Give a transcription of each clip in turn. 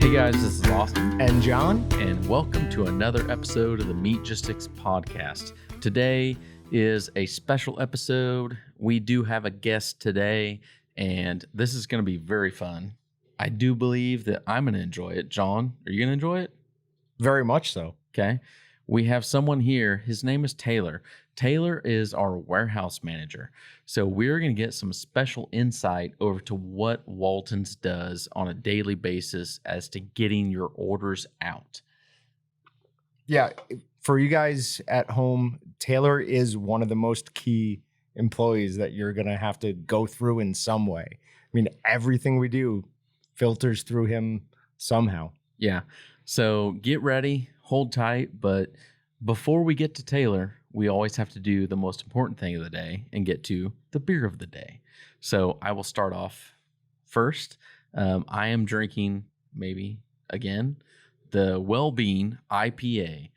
Hey guys, this is Austin and John, and welcome to another episode of the Meatgistics podcast. Today is a special episode. We do have a guest today, and this is going to be very fun. I do believe that I'm going to enjoy it. John, are you going to enjoy it? very much so. Okay. We have someone here. His name is Taylor. Taylor is our warehouse manager. So we're going to get some special insight over to what Walton's does on a daily basis as to getting your orders out. Yeah, for you guys at home, Taylor is one of the most key employees that you're going to have to go through in some way. I mean, everything we do filters through him somehow. Yeah. So get ready, hold tight. But before we get to Taylor, we always have to do the most important thing of the day and get to the beer of the day. So I will start off first. I am drinking, maybe again, the Well-Being IPA.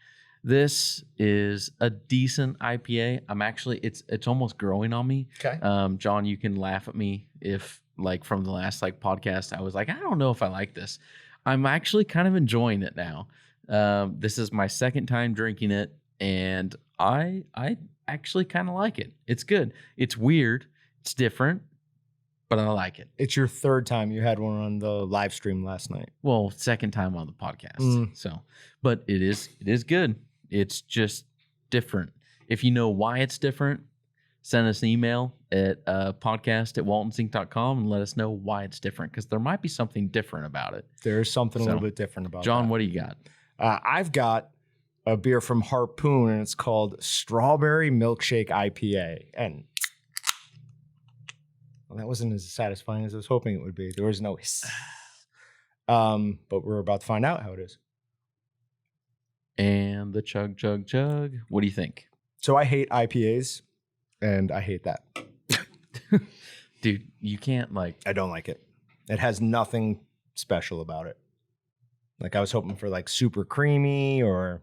This is a decent IPA. It's almost growing on me. Okay. John, you can laugh at me if from the last podcast, I was like, I don't know if I like this. I'm actually kind of enjoying it now. This is my second time drinking it, and I actually kind of like it. It's good. It's weird. It's different, but I like it. It's your third time. You had one on the live stream last night. Well, second time on the podcast. So, but it is good. It's just different. If you know why it's different, send us an email at podcast@waltonsinc.com and let us know why it's different, because there might be something different about it. There's something a little bit different about John, that. what do you got? I've got a beer from Harpoon, and it's called Strawberry Milkshake IPA. And that wasn't as satisfying as I was hoping it would be. There was no hiss. But we're about to find out how it is. And the chug, chug, chug. What do you think? So I hate IPAs, and I hate that. Dude, you can't I don't like it. It has nothing special about it. I was hoping for super creamy or...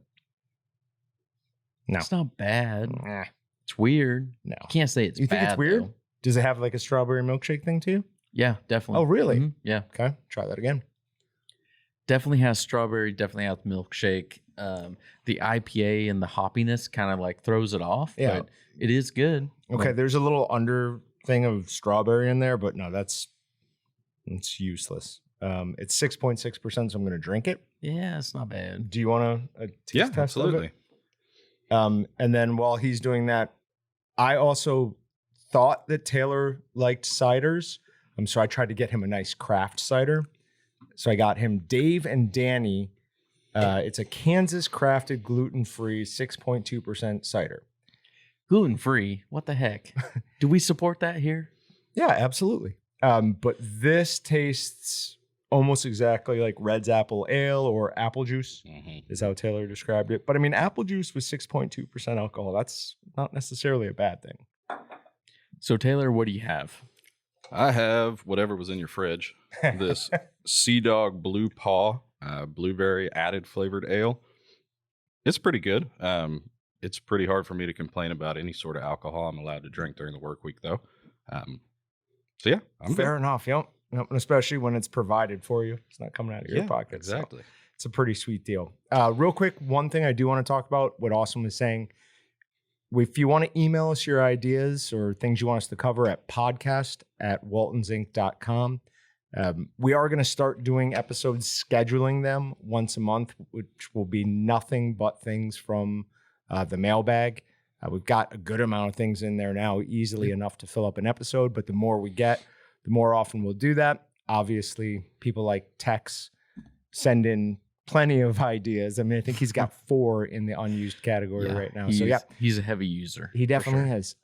No. It's not bad. Nah. It's weird. No. You can't say it's bad. You think it's weird? Though. Does it have a strawberry milkshake thing too? Yeah, definitely. Oh, really? Mm-hmm. Yeah. Okay, try that again. Definitely has strawberry, definitely has milkshake. The IPA and the hoppiness kind of throws it off, but it is good. Okay, there's a little under thing of strawberry in there, but no, it's useless. It's 6.6%, so I'm going to drink it. Yeah, it's not bad. Do you want a taste test absolutely. Of it? And then while he's doing that, I also thought that Taylor liked ciders. So I tried to get him a nice craft cider. So I got him Dave and Danny. It's a Kansas crafted gluten-free 6.2% cider. Gluten-free? What the heck? Do we support that here? Yeah, absolutely. But this tastes almost exactly like Red's Apple Ale or apple juice, is how Taylor described it. But I mean, apple juice with 6.2% alcohol, that's not necessarily a bad thing. So Taylor, what do you have? I have whatever was in your fridge. This Sea Dog Blue Paw blueberry added flavored ale. It's pretty good. It's pretty hard for me to complain about any sort of alcohol I'm allowed to drink during the work week, though. So yeah, I'm fair enough. Yep. And especially when it's provided for you. It's not coming out of your pocket. Exactly. So it's a pretty sweet deal. Real quick, one thing I do want to talk about, what Austin was saying. If you want to email us your ideas or things you want us to cover at podcast@waltonsinc.com. We are going to start doing episodes, scheduling them once a month, which will be nothing but things from the mailbag. We've got a good amount of things in there now, easily enough to fill up an episode. But the more we get, the more often we'll do that. Obviously, people like Tex send in plenty of ideas. I mean, I think he's got 4 in the unused category right now. So he's a heavy user. He definitely has.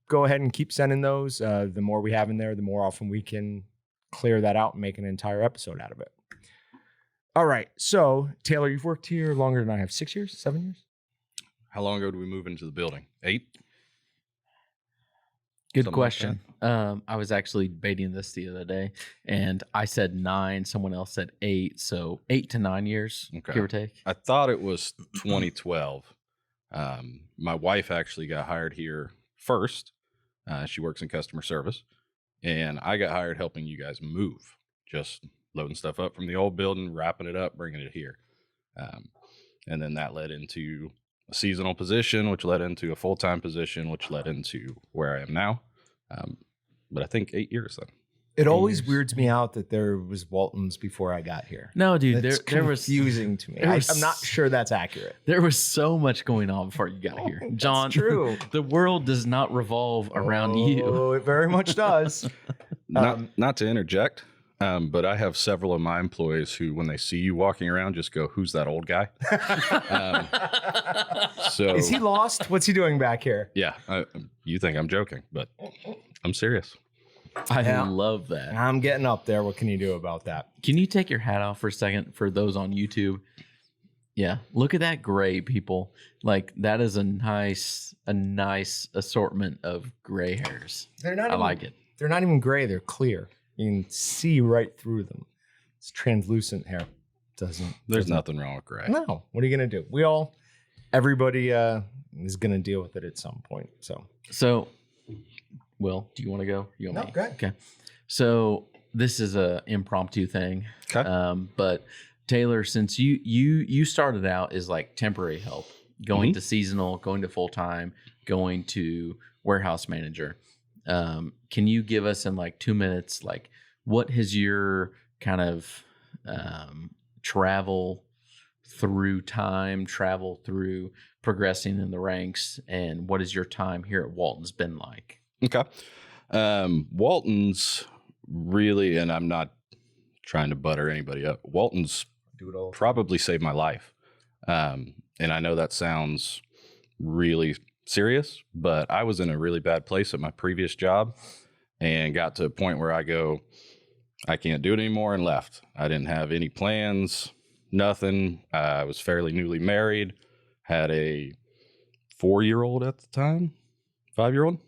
Go ahead and keep sending those. The more we have in there, the more often we can clear that out and make an entire episode out of it. All right. So Taylor, you've worked here longer than I have. 6 years, 7 years? How long ago did we move into the building? 8? Good question. I was actually debating this the other day, and I said 9. Someone else said 8. So 8 to 9 years, give or take. I thought it was 2012. My wife actually got hired here first. She works in customer service, and I got hired helping you guys move just loading stuff up from the old building, wrapping it up, bringing it here. And then that led into a seasonal position, which led into a full-time position, which led into where I am now. But I think 8 years then. It always weirds me out that there was Walton's before I got here. No, dude, It's there was confusing to me. I'm not sure that's accurate. There was so much going on before you got here, John. That's true. The world does not revolve around you. Oh, it very much does. Not to interject, but I have several of my employees who, when they see you walking around, just go, "Who's that old guy?" So Is he lost? What's he doing back here? yeah, you think I'm joking, but I'm serious. I Yeah. love that. I'm getting up there. What can you do about that? Can you take your hat off for a second for those on YouTube? Yeah, look at that gray, people. Like that is a nice assortment of gray hairs. They're not. I like it. They're not even gray. They're clear. You can see right through them. It's translucent hair. There's nothing wrong with gray. No. What are you gonna do? Everybody is gonna deal with it at some point. So, Will, do you want to go? You want No, me? go ahead. Okay. So this is a impromptu thing. Okay. But Taylor, since you started out as like temporary help, going to seasonal, going to full time, going to warehouse manager, can you give us in like 2 minutes, like what has your kind of travel through progressing in the ranks, and what is your time here at Walton's been like? Okay. Walton's really, and I'm not trying to butter anybody up, Walton's do it all. probably saved my life. And I know that sounds really serious, but I was in a really bad place at my previous job and got to a point where I can't do it anymore, and left. I didn't have any plans, nothing. I was fairly newly married, had a 4-year-old at the time, 5-year-old.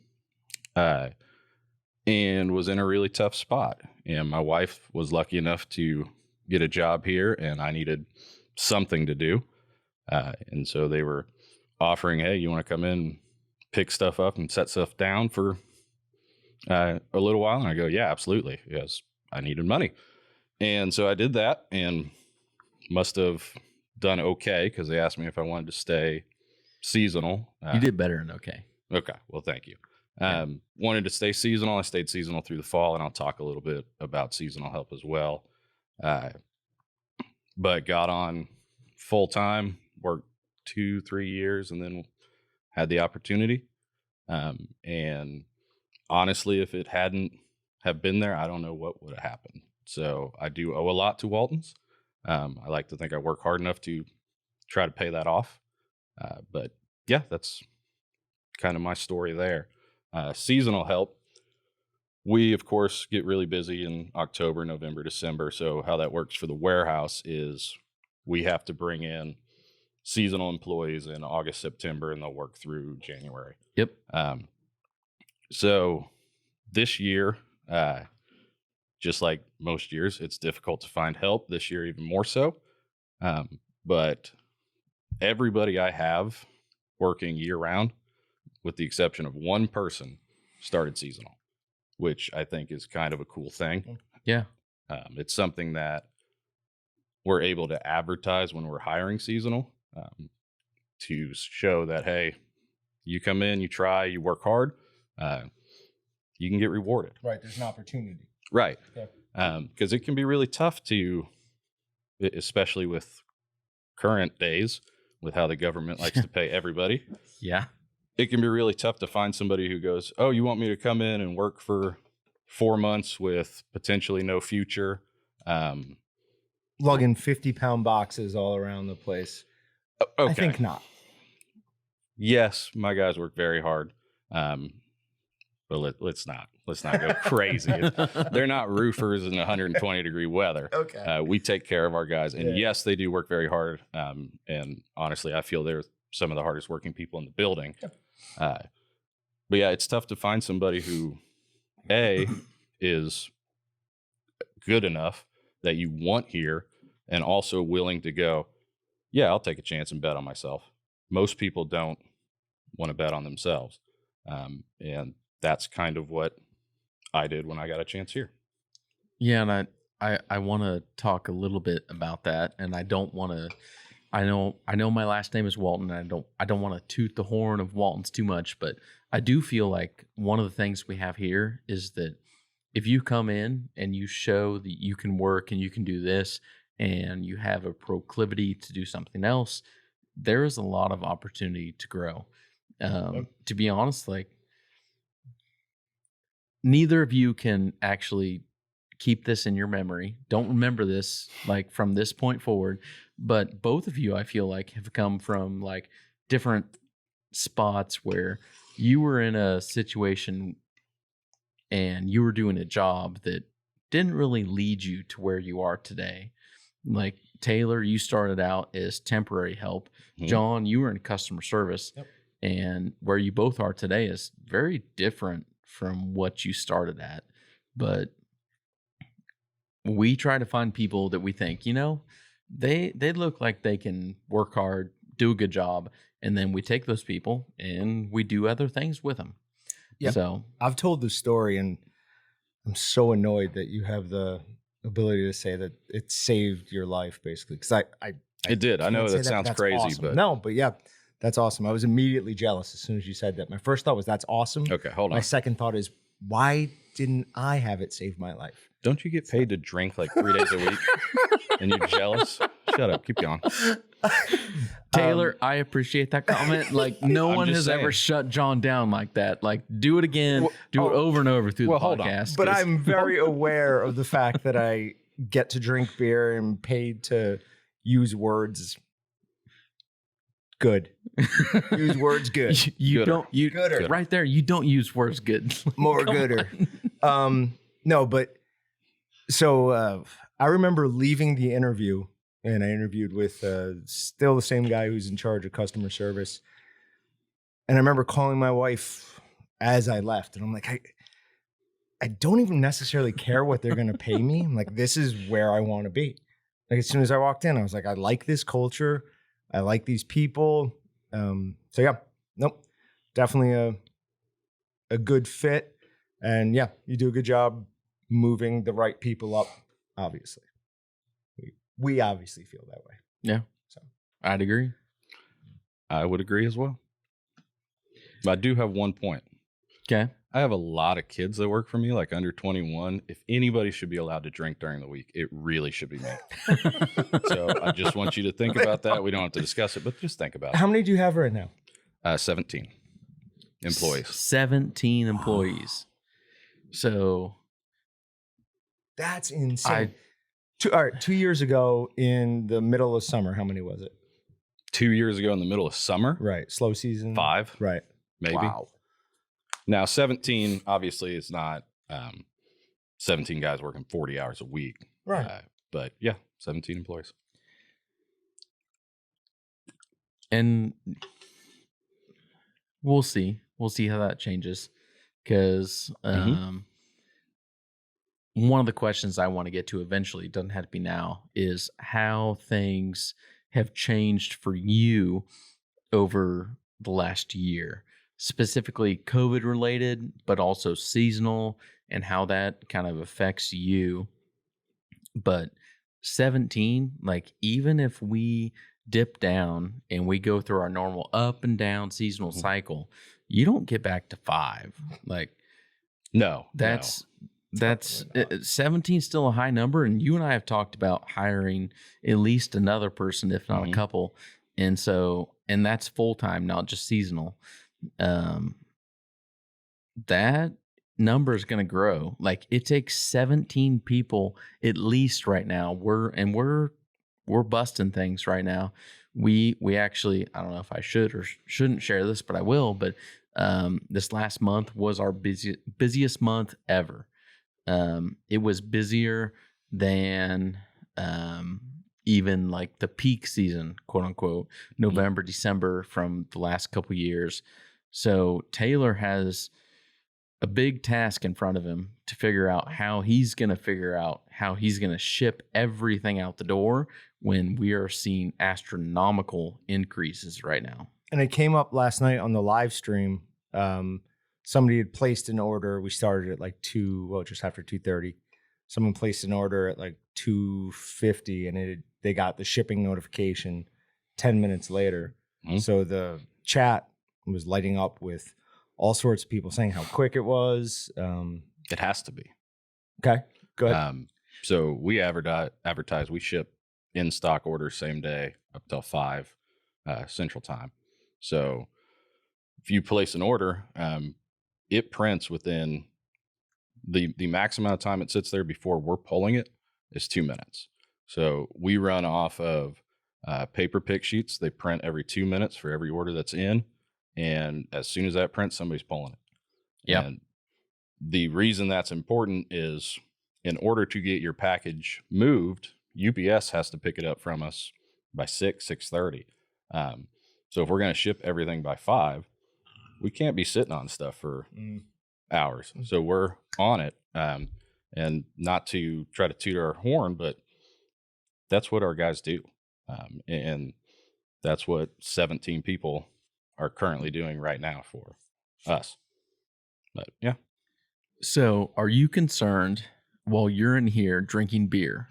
And was in a really tough spot. And my wife was lucky enough to get a job here, and I needed something to do. And so they were offering, "Hey, you want to come in, pick stuff up and set stuff down for a little while?" And I go, "Yeah, absolutely." Yes, I needed money. And so I did that, and must have done okay because they asked me if I wanted to stay seasonal. You did better than okay. Okay. Well, thank you. Wanted to stay seasonal. I stayed seasonal through the fall, and I'll talk a little bit about seasonal help as well. But got on full time, worked 2-3 years, and then had the opportunity. And honestly, if it hadn't have been there, I don't know what would have happened. So I do owe a lot to Walton's. I like to think I work hard enough to try to pay that off. But yeah, that's kind of my story there. Seasonal help. We, of course, get really busy in October, November, December. So how that works for the warehouse is we have to bring in seasonal employees in August, September, and they'll work through January. Yep. So this year, just like most years, it's difficult to find help. This year, even more so. But everybody I have working year round, with the exception of one person, started seasonal, which I think is kind of a cool thing. Yeah. It's something that we're able to advertise when we're hiring seasonal, to show that, hey, you come in, you try, you work hard, you can get rewarded. Right. There's an opportunity. Right. Yeah. Because it can be really tough to, especially with current days, with how the government likes to pay everybody. Yeah. It can be really tough to find somebody who goes, "Oh, you want me to come in and work for 4 months with potentially no future?" Lugging 50-pound boxes all around the place. Okay. I think not. Yes, my guys work very hard. But let's not go crazy. They're not roofers in 120-degree weather. Okay. We take care of our guys, and yes, they do work very hard. And honestly, I feel they're some of the hardest working people in the building. But yeah, it's tough to find somebody who, A, is good enough that you want here, and also willing to go, yeah, I'll take a chance and bet on myself. Most people don't want to bet on themselves. And that's kind of what I did when I got a chance here. Yeah, and I want to talk a little bit about that, and I don't want to. I know my last name is Walton. And I don't want to toot the horn of Walton's too much, but I do feel like one of the things we have here is that if you come in and you show that you can work and you can do this, and you have a proclivity to do something else, there is a lot of opportunity to grow. To be honest, like neither of you can actually keep this in your memory. Don't remember this like from this point forward, but both of you, I feel like, have come from like different spots where you were in a situation and you were doing a job that didn't really lead you to where you are today. Like Taylor, you started out as temporary help. Mhm. John, you were in customer service. Yep. And where you both are today is very different from what you started at. But we try to find people that we think, they look like they can work hard, do a good job, and then we take those people and we do other things with them. Yeah. So I've told the story, and I'm so annoyed that you have the ability to say that it saved your life, basically. Because I It did. I know can't say that sounds that's crazy, awesome. but No, but yeah, that's awesome. I was immediately jealous as soon as you said that. My first thought was that's awesome. okay, hold My on. second thought is, why didn't I have it save my life? Don't you get paid to drink like 3 days a week? And you're jealous? Shut up. Keep going. Taylor, I appreciate that comment. Like no I'm one just has saying. ever shut John down like that. Like do it again, Well, do it over and over through well, the hold on. podcast. But 'cause- I'm very aware of the fact that I get to drink beer and paid to use words good. Use words good. you Gooder. don't you Gooder. right there. You don't use words good. More Come gooder. on. No, but so I remember leaving the interview, and I interviewed with still the same guy who's in charge of customer service. And I remember calling my wife as I left, and I'm like, I don't even necessarily care what they're going to pay me. I'm like, this is where I want to be. Like as soon as I walked in, I was like, I like this culture. I like these people. So yeah, nope, definitely a good fit. And yeah, you do a good job moving the right people up, obviously. We obviously feel that way. Yeah. So I'd agree. I would agree as well. But I do have one point. Okay. I have a lot of kids that work for me, like under 21. If anybody should be allowed to drink during the week, it really should be me. So I just want you to think about that. We don't have to discuss it, but just think about how many do you have right now? it. 17 employees. 17 employees. So That's insane. All right, 2 years ago in the middle of summer, how many was it? 2 years ago in the middle of summer, Right, slow season. 5, Right. maybe. Wow. Now, 17 obviously is not 17 guys working 40 hours a week. Right. But yeah, 17 employees. and we'll see. We'll see how that changes. Because one of the questions I want to get to eventually, doesn't have to be now, is how things have changed for you over the last year, specifically COVID related, but also seasonal, and how that kind of affects you. But 17, like even if we dip down and we go through our normal up and down seasonal cycle, you don't get back to 5. Like No. that's 17 is still a high number, and you and I have talked about hiring at least another person, if not a couple, and that's full time, not just seasonal. That number is going to grow. Like it takes 17 people at least right now. We're busting things right now. We actually, I don't know if I should or shouldn't share this, but I will. But this last month was our busiest month ever. It was busier than even like the peak season, quote unquote, November, December from the last couple years. So Taylor has a big task in front of him to figure out how he's going to ship everything out the door when we are seeing astronomical increases right now. And it came up last night on the live stream. Somebody had placed an order. We started at like just after 2:30. someone placed an order at like 2:50 and they got the shipping notification 10 minutes later. Mhm. So the chat was lighting up with all sorts of people saying how quick it was. It has to be. Okay, go ahead. So we advertise, we ship in stock orders same day up till 5 Central Time. So if you place an order, it prints within the max amount of time it sits there before we're pulling it is 2 minutes. So we run off of paper pick sheets. They print every 2 minutes for every order that's in. And as soon as that prints, somebody's pulling it. Yep. And the reason that's important is in order to get your package moved, UPS has to pick it up from us by 6:30. So if we're going to ship everything by 5, we can't be sitting on stuff for hours. So we're on it. And not to try to toot our horn, but that's what our guys do. And that's what 17 people are currently doing right now for us. But yeah. So, are you concerned while you're in here drinking beer,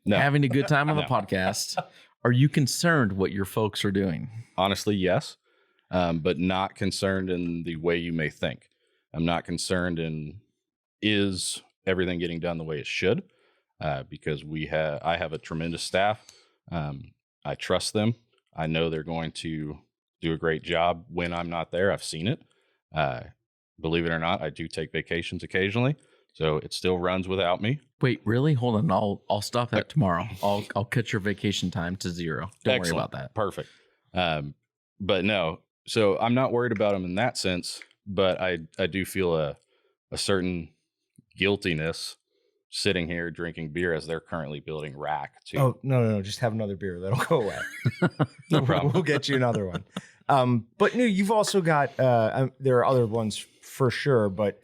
No. having a good time on the No. podcast? Are you concerned what your folks are doing? Honestly, yes, but not concerned in the way you may think. I'm not concerned in is everything getting done the way it should, because I have a tremendous staff. I trust them. I know they're going to do a great job when I'm not there. I've seen it. Believe it or not, I do take vacations occasionally, so it still runs without me. Wait, really? Hold on. I'll stop that tomorrow. I'll cut your vacation time to 0. Don't Excellent. worry about that. Perfect. But no, so I'm not worried about them in that sense, but I do feel a certain guiltiness sitting here drinking beer as they're currently building rack too. Oh, no. Just have another beer. That'll go away. No problem. We'll get you another one. But no, you've also got, there are other ones for sure, but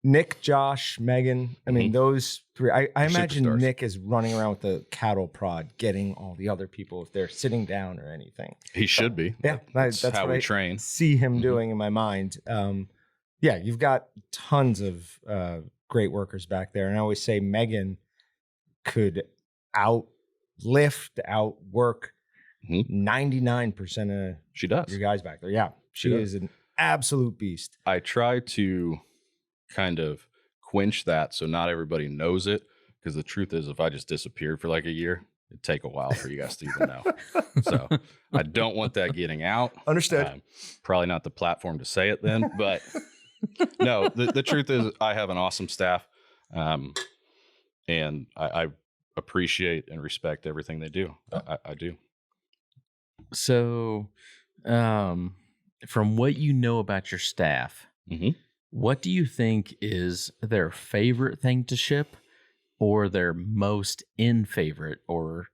Nick, Josh, Megan, I mean, those three, I imagine Superstars. Nick is running around with the cattle prod, getting all the other people if they're sitting down or anything. He should be. Yeah, That's how what we I train. see him Mhm. doing in my mind. Yeah, you've got tons of great workers back there. And I always say Megan could outlift, outwork 99% of She does. your guys back there. Yeah, she does. is an absolute beast. I try to kind of quench that so not everybody knows it, because the truth is if I just disappeared for like a year, it'd take a while for you guys to even know. So I don't want that getting out. Understood. Probably not the platform to say it then, but no, the truth is I have an awesome staff, and I appreciate and respect everything they do. I do. So, from what you know about your staff, Mhm. what do you think is their favorite thing to ship, or their most in favorite, or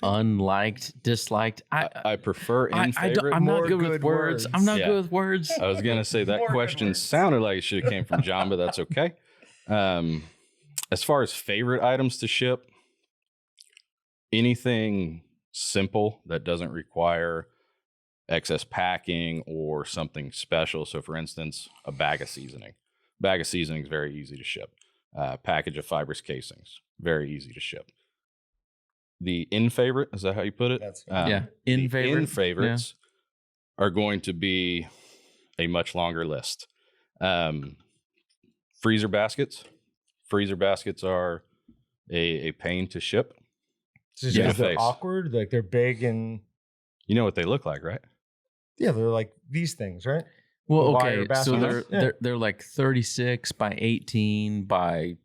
unliked, disliked? I prefer in favorite. I'm not More good with good words. I'm words. not Yeah. good with words. I was gonna say that More good question words. sounded like it should have came from John, but that's okay. As far as favorite items to ship, anything simple that doesn't require excess packing or something special. So, for instance, a bag of seasoning. Bag of seasoning is very easy to ship. Package of fibrous casings, very easy to ship. The in favorite, is that how you put it? That's Yeah, the in favorite. in favorites are going to be a much longer list. Freezer baskets. Freezer baskets are a pain to ship. Just Yeah. because they're Face. awkward, like they're big and You know what they look like, right? yeah, they're like these things, right? Well, The wire okay, so baskets? they're like 36 by 18 by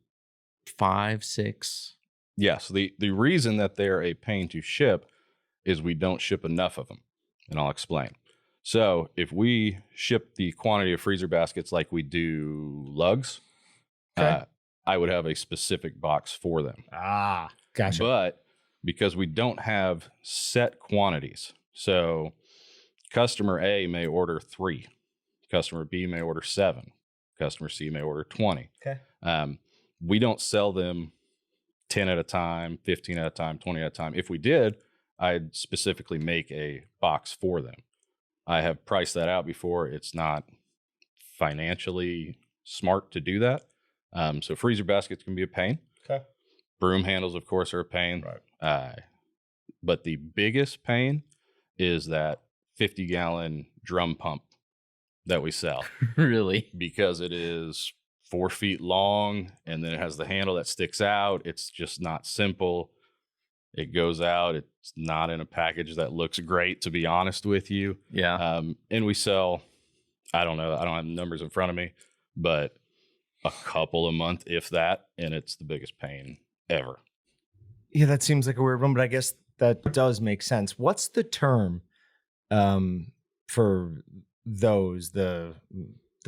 5, 6. Yes. The reason that they're a pain to ship is we don't ship enough of them, and I'll explain. So if we ship the quantity of freezer baskets like we do lugs, Okay. I would have a specific box for them. Gotcha. But because we don't have set quantities, so customer A may order 3, customer B may order 7, customer C may order 20. Okay. We don't sell them 10 at a time, 15 at a time, 20 at a time. If we did, I'd specifically make a box for them. I have priced that out before. It's not financially smart to do that. So freezer baskets can be a pain. Okay. Broom handles, of course, are a pain. Right. But the biggest pain is that 50-gallon drum pump that we sell. Really? Because it is 4 feet long, and then it has the handle that sticks out. It's just not simple. It goes out. It's not in a package that looks great, to be honest with you. Yeah. And we sell, I don't know, I don't have the numbers in front of me, but a couple a month, if that, and it's the biggest pain ever. Yeah, that seems like a weird one, but I guess that does make sense. What's the term for those? The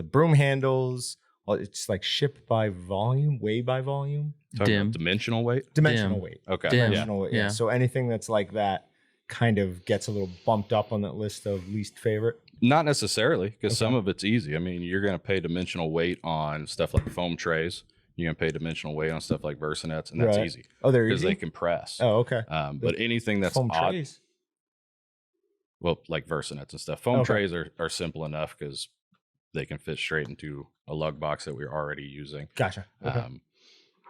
broom handles? Well, it's like ship by volume, weigh by volume. Talking about dimensional weight? Dimensional Dim. weight. Okay. Dim. Dimensional weight. Yeah. Yeah. So anything that's like that kind of gets a little bumped up on that list of least favorite. Not necessarily, because Okay. some of it's easy. I mean, you're going to pay dimensional weight on stuff like foam trays. You're going to pay dimensional weight on stuff like Versinets, and that's Right. easy Oh, they're because easy. they compress. Oh, okay. But anything that's Foam odd, trays. well, like Versinets and stuff, foam Okay. trays are simple enough because they can fit straight into a lug box that we're already using. Gotcha. Okay.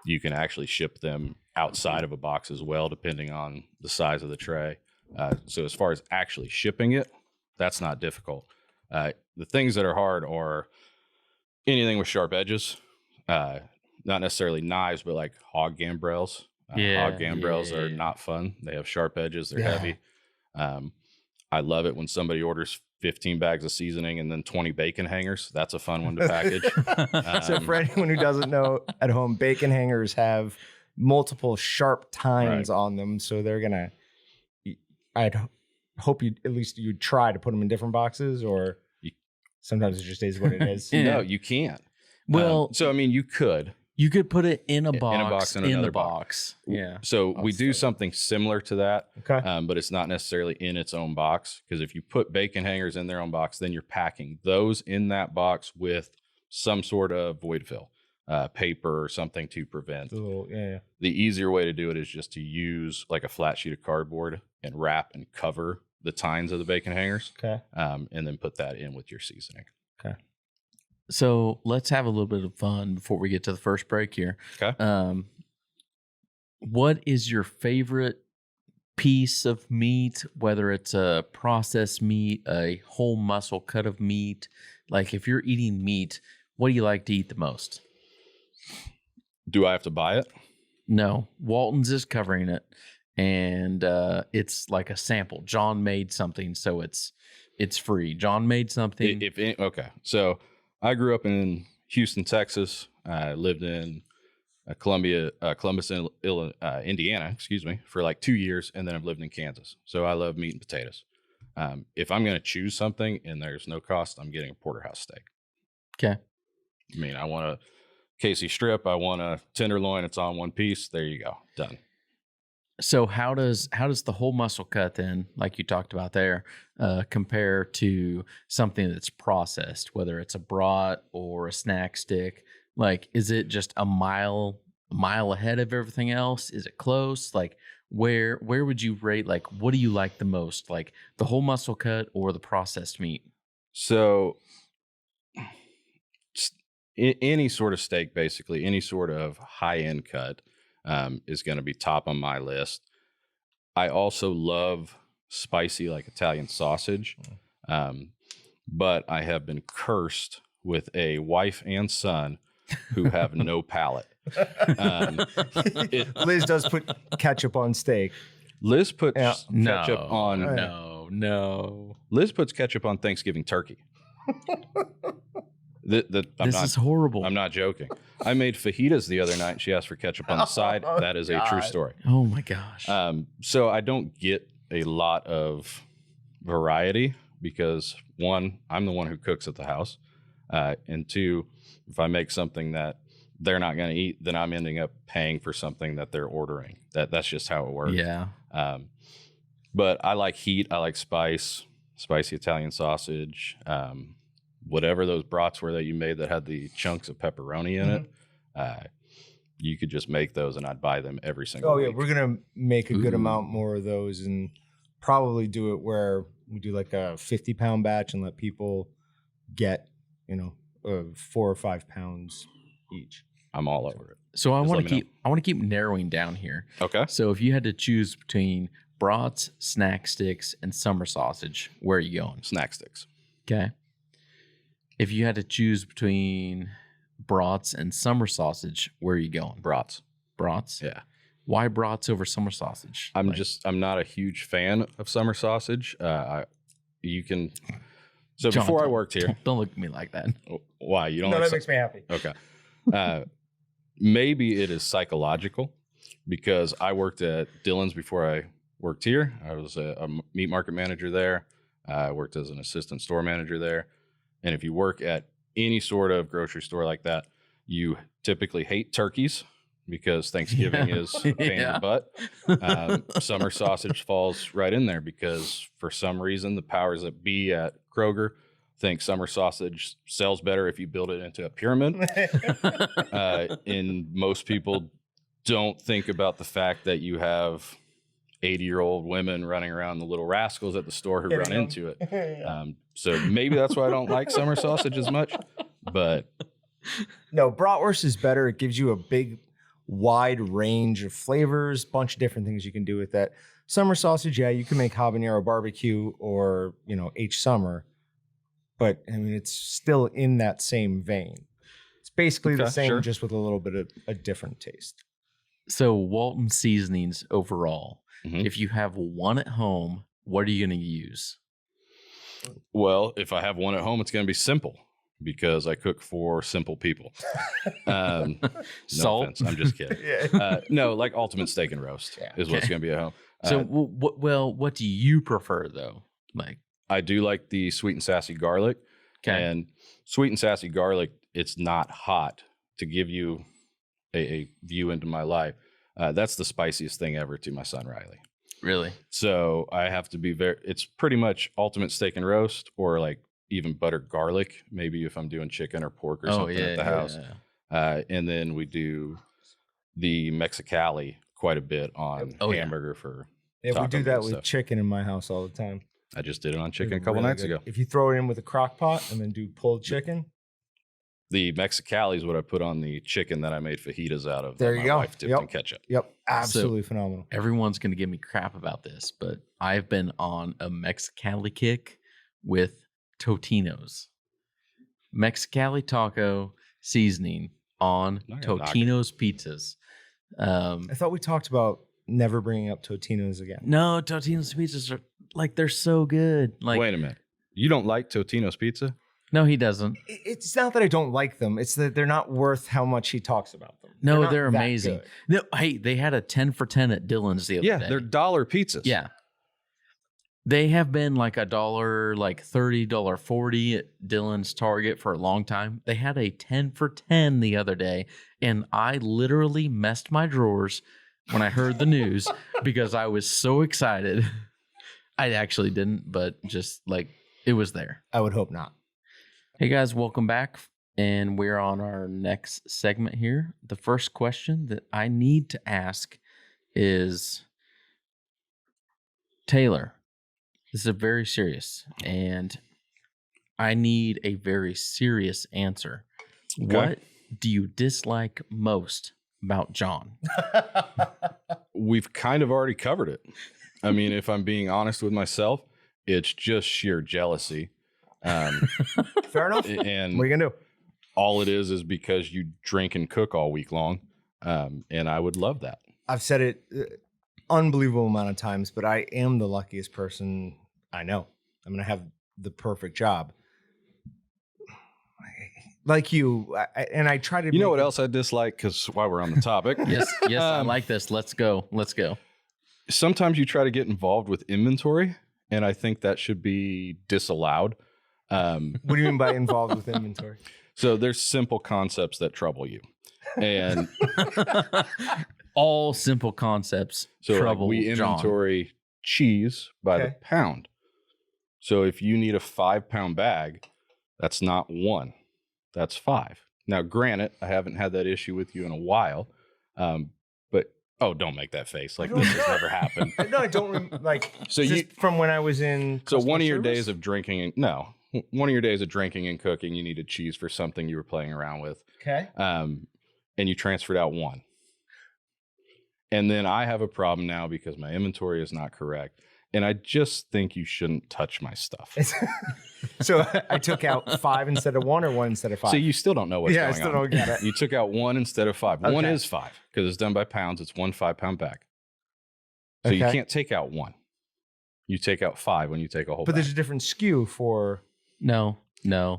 You can actually ship them outside of a box as well, depending on the size of the tray. So as far as actually shipping it, that's not difficult. The things that are hard are anything with sharp edges, not necessarily knives, but like hog gambrels. Hog gambrels are not fun. They have sharp edges. They're heavy. I love it when somebody orders 15 bags of seasoning and then 20 bacon hangers. That's a fun one to package. So for anyone who doesn't know at home, bacon hangers have multiple sharp tines on them. So they're going to, I'd hope you at least you'd try to put them in different boxes, or sometimes it just is what it is. Yeah. No, you can't. Well, So I mean, you could. you could put it in a box, in in another the box. Yeah. So we do something similar to that, Okay. but it's not necessarily in its own box, because if you put bacon hangers in their own box, then you're packing those in that box with some sort of void fill, paper or something to prevent. It's a little, yeah. The easier way to do it is just to use like a flat sheet of cardboard and wrap and cover the tines of the bacon hangers, Okay. and then put that in with your seasoning. Okay. So let's have a little bit of fun before we get to the first break here. Okay. What is your favorite piece of meat, whether it's a processed meat, a whole muscle cut of meat? Like if you're eating meat, what do you like to eat the most? Do I have to buy it? No, Walton's is covering it, and it's like a sample. John made something, so it's free. John made something. Okay. So I grew up in Houston, Texas. I lived in Columbus, Indiana, for like 2 years, and then I've lived in Kansas. So I love meat and potatoes. If I'm going to choose something and there's no cost, I'm getting a porterhouse steak. Okay. I mean, I want a Casey strip. I want a tenderloin. It's on one piece. There you go. Done. So how does the whole muscle cut then, like you talked about there, compare to something that's processed, whether it's a brat or a snack stick? Like, is it just a mile ahead of everything else? Is it close? Like, where would you rate? Like, what do you like the most? Like the whole muscle cut or the processed meat? So any sort of steak, basically, any sort of high-end cut is going to be top on my list. I also love spicy, like Italian sausage, but I have been cursed with a wife and son who have no palate. Liz does put ketchup on steak. Liz puts No, ketchup on. No. Liz puts ketchup on Thanksgiving turkey. This is horrible. I'm not joking. I made fajitas the other night, and she asked for ketchup on the side. Oh, That is a true God. story. Oh my gosh. So I don't get a lot of variety because, one, I'm the one who cooks at the house, and two, if I make something that they're not going to eat, then I'm ending up paying for something that they're ordering. That's just how it works. Yeah. But I like heat. I like spicy Italian sausage. Whatever those brats were that you made that had the chunks of pepperoni in it, you could just make those, and I'd buy them every single week. We're gonna make a good Ooh. amount more of those, and probably do it where we do like a 50-pound batch and let people get 4 or 5 pounds each. I'm all over it. So I Just want let to me keep I want to keep narrowing down here. Okay. So if you had to choose between brats, snack sticks, and summer sausage, where are you going? Snack sticks. Okay. If you had to choose between brats and summer sausage, where are you going? Brats. Brats? Yeah. Why brats over summer sausage? I'm not a huge fan of summer sausage. You can. So John, before I worked here, don't look at me like that. why you don't? No, like that makes me happy. Okay. Maybe it is psychological because I worked at Dillon's before I worked here. I was a meat market manager there. I worked as an assistant store manager there. And if you work at any sort of grocery store like that, you typically hate turkeys because Thanksgiving is a pain in the butt. Summer sausage falls right in there because for some reason the powers that be at Kroger think summer sausage sells better if you build it into a pyramid. And most people don't think about the fact that you have 80-year-old women running around the little rascals at the store who run into it. So maybe that's why I don't like summer sausage as much. But no, bratwurst is better. It gives you a big, wide range of flavors, bunch of different things you can do with that. Summer sausage, yeah, you can make habanero barbecue or, H summer. But I mean, it's still in that same vein. It's basically the same, just with a little bit of a different taste. So Walton seasonings overall, Mhm. if you have one at home, what are you going to use? well, if I have one at home, it's going to be simple because I cook for simple people. No Salt? offense, I'm just kidding. No, like ultimate steak and roast is what's going to be at home. So, what do you prefer though? Like, I do like the sweet and sassy garlic. okay, And sweet and sassy garlic, it's not hot. To give you a view into my life, that's the spiciest thing ever to my son Riley. really? So I have to be it's pretty much ultimate steak and roast or like even buttered garlic, maybe if I'm doing chicken or pork or something at the house. And then we do the Mexicali quite a bit on hamburger for Yeah, we do meat that and with stuff. chicken in my house all the time. I just did it on chicken a It's couple really nights good. ago. If you throw it in with a crock pot and then do pulled chicken, The Mexicali is what I put on the chicken that I made fajitas out of. There that you my go. wife dipped Yep. in ketchup. yep, absolutely phenomenal. Everyone's going to give me crap about this, but I've been on a Mexicali kick with Totino's. Mexicali taco seasoning on Not gonna knock Totino's pizzas. I thought we talked about never bringing up Totino's again. No, Totino's pizzas are like, they're so good. Like, Wait a minute. You don't like Totino's pizza? no, he doesn't. It's not that I don't like them. It's that they're not worth how much he talks about them. No, not they're that amazing. good. No, hey, they had a 10 for 10 at Dillon's the other day. They're dollar pizzas. Yeah. They have been like $1, like $30, $40 at Dillon's Target for a long time. They had a 10 for 10 the other day, and I literally messed my drawers when I heard the news because I was so excited. I actually didn't, but just like it was there. I would hope not. Hey guys, welcome back. And we're on our next segment here. The first question that I need to ask is, Taylor, this is very serious, and I need a very serious answer. Okay. What do you dislike most about John? We've kind of already covered it. I mean, if I'm being honest with myself, it's just sheer jealousy. Fair enough. And What are you gonna do? all it is because you drink and cook all week long. And I would love that. I've said it unbelievable amount of times, but I am the luckiest person I know. I'm gonna have the perfect job. Like you, I try to. You know what else I dislike? Because while we're on the topic, Yes, I like this. Let's go. sometimes you try to get involved with inventory, and I think that should be disallowed. What do you mean by involved with inventory? So there's simple concepts that trouble you. And All simple concepts so like, trouble we John. inventory cheese by the Okay. pound. So if you need a 5-pound bag, that's not 1, that's 5. Now, granted, I haven't had that issue with you in a while, but don't make that face like this has never happened. No, I don't like. So just from when I was in. So one of your customer days service? of drinking one of your days of drinking and cooking, you needed cheese for something you were playing around with. Okay. and you transferred out 1. And then I have a problem now because my inventory is not correct. And I just think you shouldn't touch my stuff. So I took out 5 instead of 1 or 1 instead of 5? So you still don't know what's going on. I still don't get it. You took out 1 instead of 5. Okay. 1 is 5 because it's done by pounds. It's 1 5-pound bag. So you can't take out 1. You take out 5 when you take a whole bag. There's a different SKU for... No.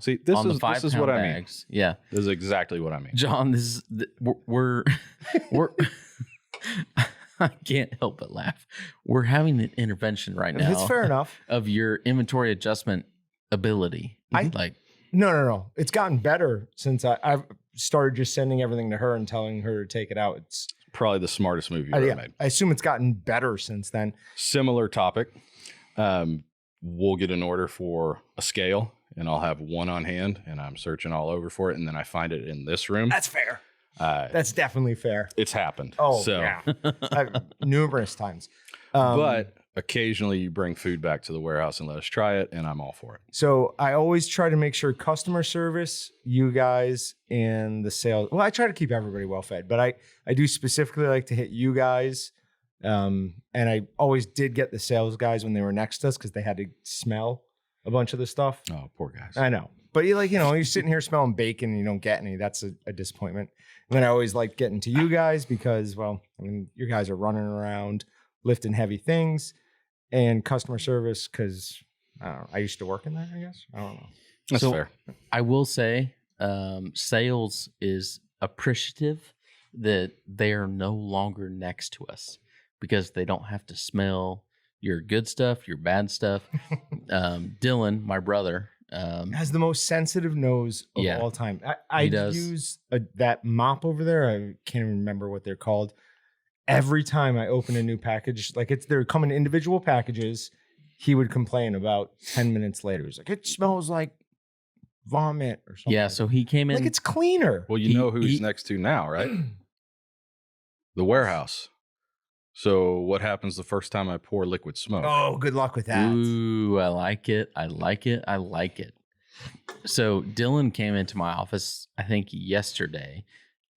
See, this on is what I mean. bags. Yeah. This is exactly what I mean. John, this is we're I can't help but laugh. We're having an intervention right now. It's fair enough. Of your inventory adjustment ability. No. It's gotten better since I've started just sending everything to her and telling her to take it out. It's probably the smartest move you've ever made. I assume it's gotten better since then. Similar topic. We'll get an order for a scale and I'll have 1 on hand and I'm searching all over for it. And then I find it in this room. That's fair. That's definitely fair. It's happened. Oh, so. Yeah. Numerous times. But occasionally you bring food back to the warehouse and let us try it, and I'm all for it. So I always try to make sure customer service, you guys, and the sales. Well, I try to keep everybody well fed, but I do specifically like to hit you guys. And I always did get the sales guys when they were next to us because they had to smell a bunch of the stuff. Oh, poor guys. I know. But you're sitting here smelling bacon and you don't get any. That's a disappointment. And then I always like getting to you guys because, well, I mean, you guys are running around lifting heavy things, and customer service because I used to work in there, I guess. I don't know. That's fair. I will say sales is appreciative that they are no longer next to us because they don't have to smell your good stuff, your bad stuff. Dylan, my brother, has the most sensitive nose of all time. I use that mop over there. I can't even remember what they're called. Every time I open a new package, they're coming in individual packages, he would complain about 10 minutes later. He's like, it smells like vomit or something. Yeah, so he came in. It's cleaner. Well, you know who he's next to now, right? The warehouse. So what happens the first time I pour liquid smoke? Oh, good luck with that. Ooh, I like it. So Dylan came into my office, I think yesterday,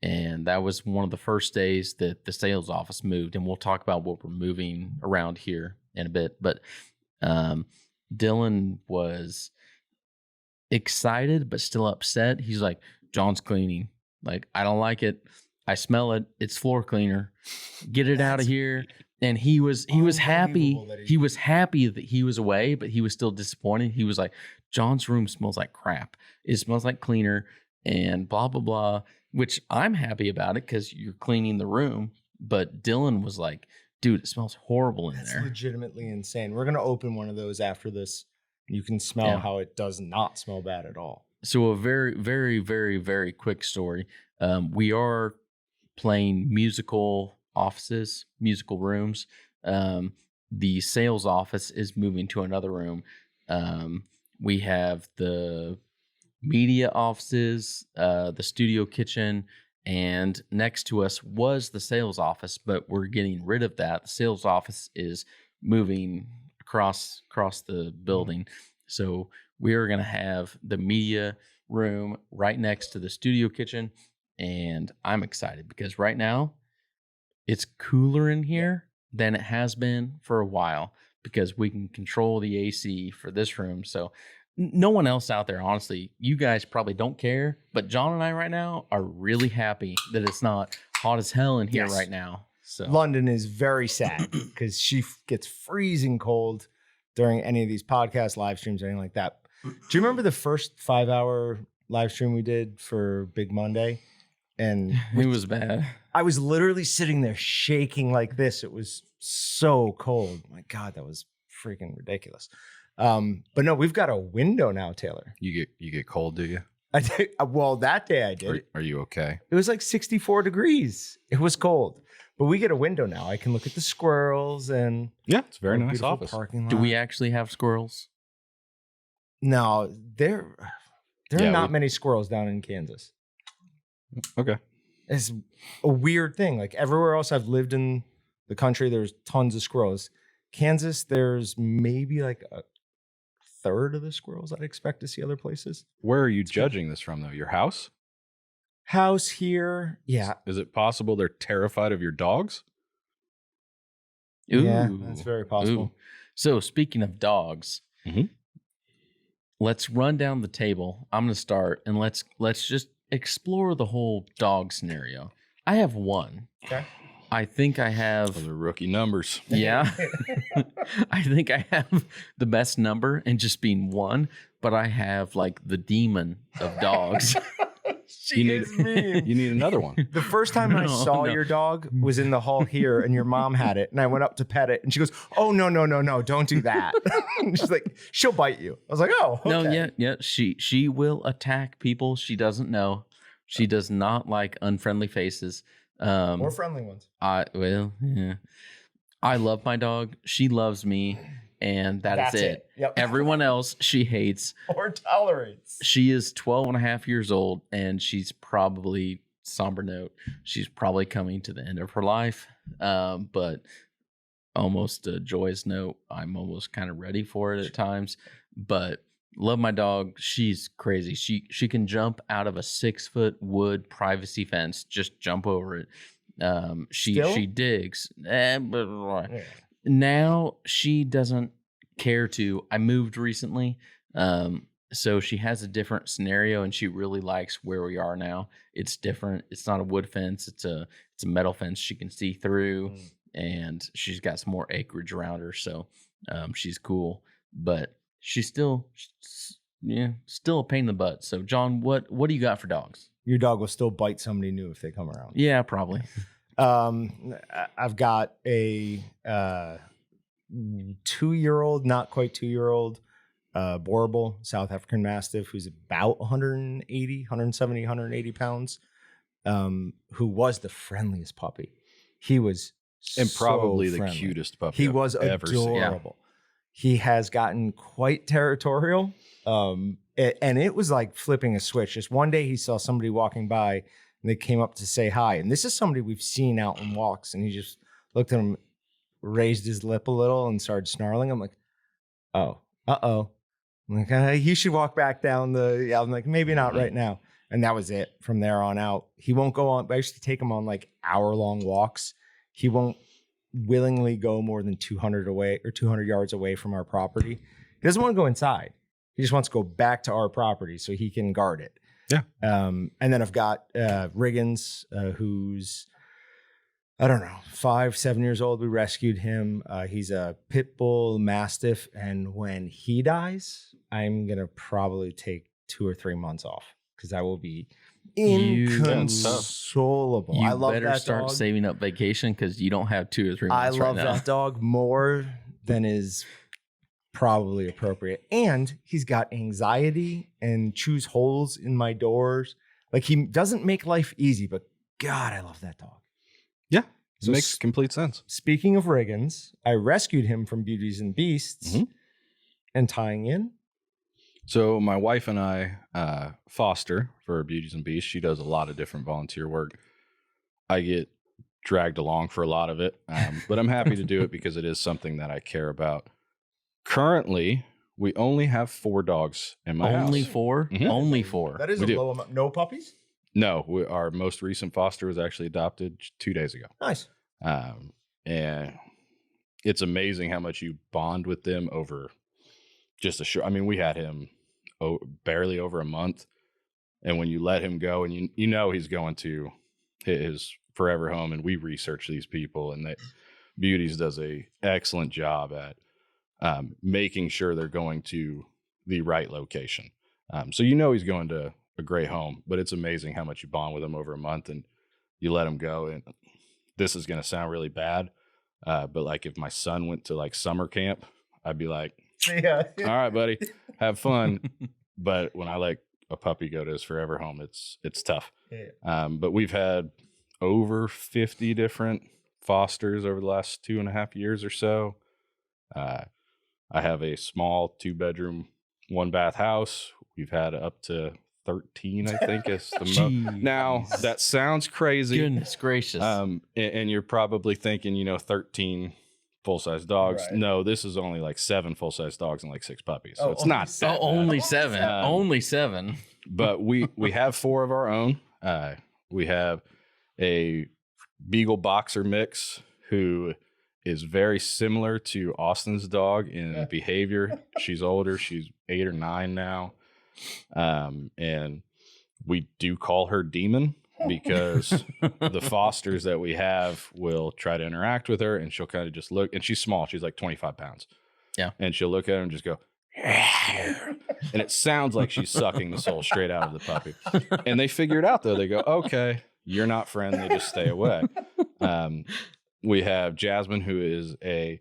and that was one of the first days that the sales office moved. And we'll talk about what we're moving around here in a bit. But Dylan was excited, but still upset. He's like, John's cleaning. I don't like it. I smell it. It's floor cleaner. Get it out of here. And he was happy. He was happy that he was away, but he was still disappointed. He was like, John's room smells like crap. It smells like cleaner and blah, blah, blah, which I'm happy about it because you're cleaning the room. But Dylan was like, dude, it smells horrible in there. That's legitimately insane. We're going to open one of those after this. You can smell how it does not smell bad at all. So a very, very, very, very quick story. We are playing musical offices, musical rooms. The sales office is moving to another room. We have the media offices, the studio kitchen, and next to us was the sales office, but we're getting rid of that. The sales office is moving across the building. So we are going to have the media room right next to the studio kitchen. And I'm excited because right now it's cooler in here than it has been for a while because we can control the AC for this room. So no one else out there, honestly, you guys probably don't care, but John and I right now are really happy that it's not hot as hell in here right now. So London is very sad because she gets freezing cold during any of these podcast live streams or anything like that. Do you remember the first 5-hour live stream we did for Big Monday? And it was bad. I was literally sitting there shaking like this. It was so cold. My God, that was freaking ridiculous. But no, we've got a window now, Taylor. You get cold, do you? I did. Well, that day I did. Are you okay? It was like 64 degrees. It was cold. But we get a window now. I can look at the squirrels and it's a very nice office. Parking lot. Do we actually have squirrels? No, there are not many squirrels down in Kansas. Okay. It's a weird thing. Like everywhere else I've lived in the country, there's tons of squirrels. Kansas, there's maybe like a third of the squirrels I'd expect to see other places. Where are you judging this from, though? Your house? house here. Yeah. Is it possible they're terrified of your dogs? Ooh, Yeah, that's very possible. ooh. So speaking of dogs, Mhm. let's run down the table. I'm going to start, and let's just explore the whole dog scenario. I have one. Okay. I think I have. Those are rookie numbers. Yeah. I think I have the best number in just being one, but I have like the demon of dogs. She is mean. You need another one. The first time I No, saw no. your dog was in the hall here, and your mom had it, and I went up to pet it, and she goes, "Oh no, don't do that." She's like, "She'll bite you." I was like, "Oh, okay." No, yeah. She will attack people she doesn't know. She does not like unfriendly faces. More friendly ones. Yeah. I love my dog. She loves me, and that's it. Yep. Everyone else she hates. or tolerates. She is 12 and a half years old, and she's probably, somber note, she's probably coming to the end of her life. But almost a joyous note, I'm almost kind of ready for it at times. But love my dog. She's crazy. She can jump out of a 6-foot wood privacy fence, just jump over it. Still? She digs. Yeah. Now she doesn't care to. I moved recently, so she has a different scenario, and she really likes where we are now. It's different. It's not a wood fence. It's a metal fence she can see through, and she's got some more acreage around her, so she's cool. But she's still a pain in the butt. So John, what do you got for dogs? Your dog will still bite somebody new if they come around. Yeah, probably. I've got a 2-year-old, not quite 2-year-old, Borbal South African Mastiff, who's about 170 pounds, who was the friendliest puppy. He was And probably so the friendly. cutest puppy He I've was ever seen. adorable. He has gotten quite territorial. And it was like flipping a switch. Just one day he saw somebody walking by, and they came up to say hi. And this is somebody we've seen out on walks. And he just looked at him, raised his lip a little, and started snarling. I'm like, oh, uh-oh. I'm like, you should walk back down I'm like, maybe not right now. And that was it from there on out. He won't go on. I used to take him on like hour-long walks. He won't willingly go more than 200 yards away from our property. He doesn't want to go inside. He just wants to go back to our property so he can guard it. Yeah. And then I've got Riggins, who's, I don't know, 5-7 years old. We rescued him. He's a pit bull mastiff. And when he dies, I'm going to probably take 2 or 3 months off because I will be inconsolable. You I love better that start dog. saving up vacation because you don't have 2 or 3 I months love right now. that dog more than is probably appropriate. And he's got anxiety and chews holes in my doors. Like, he doesn't make life easy, but God, I love that dog. Yeah. It So makes complete sense. Speaking of Riggins, I rescued him from Beauties and Beasts and tying in. So my wife and I foster for Beauties and Beasts. She does a lot of different volunteer work. I get dragged along for a lot of it, but I'm happy to do it because it is something that I care about. Currently, we only have 4 dogs in my Only house. 4? Mhm. Only 4. That is We a do. low amount. No puppies? No, our most recent foster was actually adopted 2 days ago. Nice. And it's amazing how much you bond with them over just a short. I mean, we had him barely over a month, and when you let him go, and you know he's going to his forever home, and we research these people, and Beauties does a excellent job at making sure they're going to the right location. So you know he's going to a great home, but it's amazing how much you bond with him over a month, and you let him go. And this is going to sound really bad, but like if my son went to like summer camp, I'd be like, Yeah. all right, buddy, have fun. But when I let a puppy go to his forever home, it's tough. Yeah. But we've had over 50 different fosters over the last 2.5 years or so. I have a small 2-bedroom, 1-bath house. We've had up to 13, I think, is the most. Now that sounds crazy. Goodness gracious. And you're probably thinking, 13 full-size dogs. Right. No, this is only like 7 full-size dogs and like 6 puppies. So Oh, it's only not seven. that only bad. 7. Only 7. But we have 4 of our own. We have a Beagle Boxer mix who is very similar to Austin's dog in behavior. She's older. She's 8 or 9 now. And we do call her Demon because the fosters that we have will try to interact with her, and she'll kind of just look, and she's small. She's like 25 pounds. Yeah. And she'll look at her and just go, and it sounds like she's sucking the soul straight out of the puppy. And they figure it out, though. They go, okay, you're not friendly, just stay away. We have Jasmine, who is a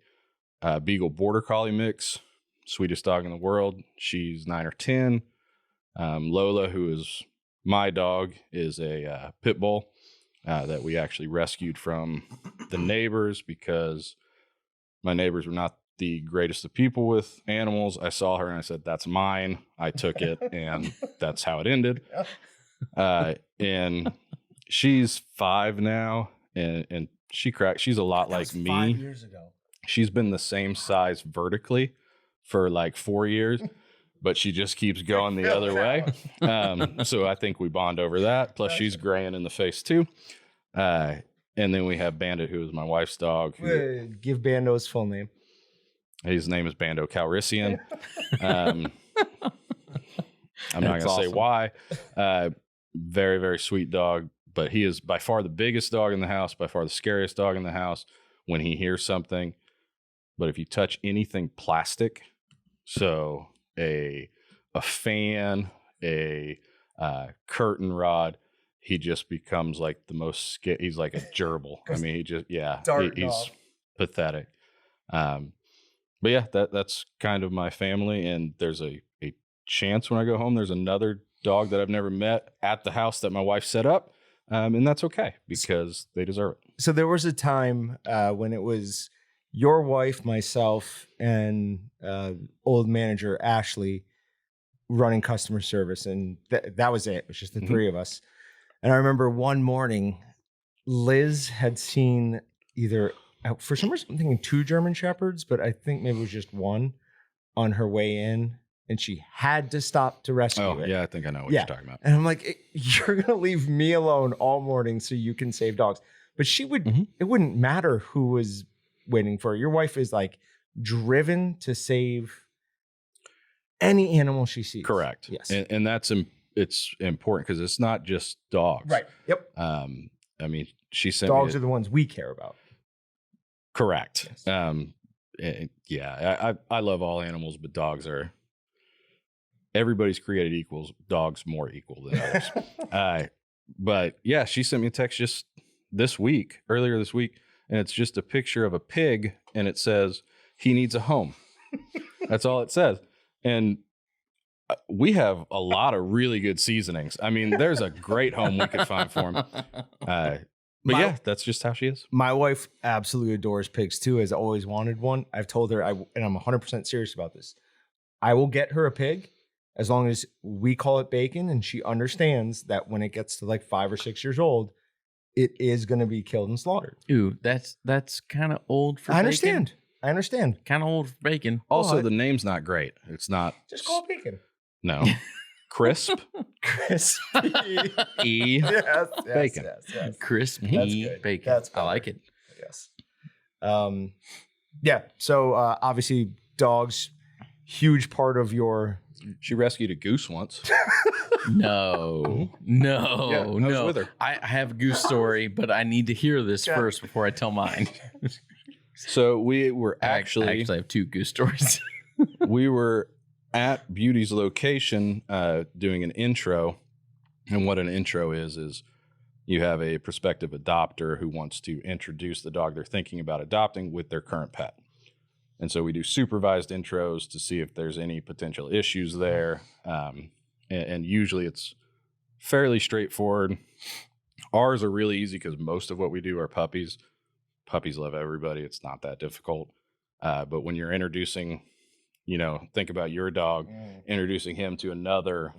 Beagle Border Collie mix, sweetest dog in the world. She's 9 or 10. Lola, who is my dog, is a pit bull that we actually rescued from the neighbors because my neighbors were not the greatest of people with animals. I saw her and I said, that's mine. I took it, and that's how it ended. And she's 5 now, and she's a lot like me. 5 years ago. She's been the same size vertically for like 4 years, but she just keeps going the other way. So I think we bond over that. Plus she's graying in the face too. And then we have Bandit, who is my wife's dog. Give Bando his full name. His name is Bando Calrissian. I'm not going to say why. Very, very sweet dog, but he is by far the biggest dog in the house, by far the scariest dog in the house when he hears something. But if you touch anything plastic, so a fan, a curtain rod, he just becomes like the most he's like a gerbil. I mean, he's pathetic. But yeah, that's kind of my family. And there's a chance when I go home, there's another dog that I've never met at the house that my wife set up. And that's okay because they deserve it. So there was a time when it was your wife, myself, and old manager Ashley running customer service. And that was it. It was just the three of us. And I remember one morning, Liz had seen either, for some reason, I'm thinking 2 German Shepherds, but I think maybe it was just one on her way in. And she had to stop to rescue it. Yeah, I think I know what you're talking about. And I'm like, you're going to leave me alone all morning so you can save dogs. But she would, it wouldn't matter who was waiting for her. Your wife is like driven to save any animal she sees. Correct. Yes. And that's, it's important because it's not just dogs. Right. Yep. I mean, she sent dogs are the ones we care about. Correct. Yes. I love all animals, but dogs are, everybody's created equals, dogs more equal than others. But yeah, she sent me a text just earlier this week, and it's just a picture of a pig, and it says, he needs a home. That's all it says. And we have a lot of really good seasonings. I mean, there's a great home we could find for him. But that's just how she is. My wife absolutely adores pigs too, has always wanted one. I've told her, and I'm 100% serious about this, I will get her a pig as long as we call it bacon and she understands that when it gets to like 5 or 6 years old, it is going to be killed and slaughtered. Ooh, that's kind of old for I understand. Kind of old for bacon. Also, the name's not great. It's not. Just call it bacon. No. Crisp. Crispy. Yes, bacon. Yes. Crispy bacon. That's I like it. Yes. Yeah. So obviously, dogs, huge part of your. She rescued a goose once. No. Yeah, I was with her. I have a goose story, but I need to hear this first before I tell mine. So we were I actually have 2 goose stories. We were at Beauty's location doing an intro. And what an intro is you have a prospective adopter who wants to introduce the dog they're thinking about adopting with their current pet. And so we do supervised intros to see if there's any potential issues there. And usually it's fairly straightforward. Ours are really easy because most of what we do are puppies. Puppies love everybody. It's not that difficult. But when you're introducing, think about your dog, introducing him to another,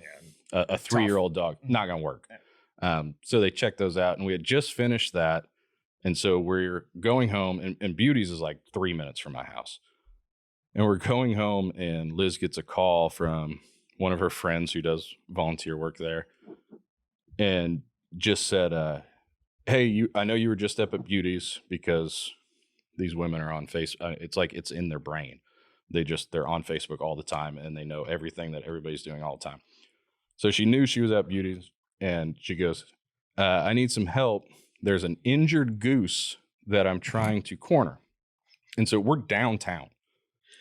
a 3-year-old dog, not going to work. So they checked those out, and we had just finished that. And so we're going home, and Beauty's is like 3 minutes from my house. And we're going home, and Liz gets a call from one of her friends who does volunteer work there. And just said, hey, I know you were just up at Beauty's, because these women are on Facebook. It's like it's in their brain. They're on Facebook all the time, and they know everything that everybody's doing all the time. So she knew she was at Beauty's, and she goes, I need some help. There's an injured goose that I'm trying to corner. And so we're downtown.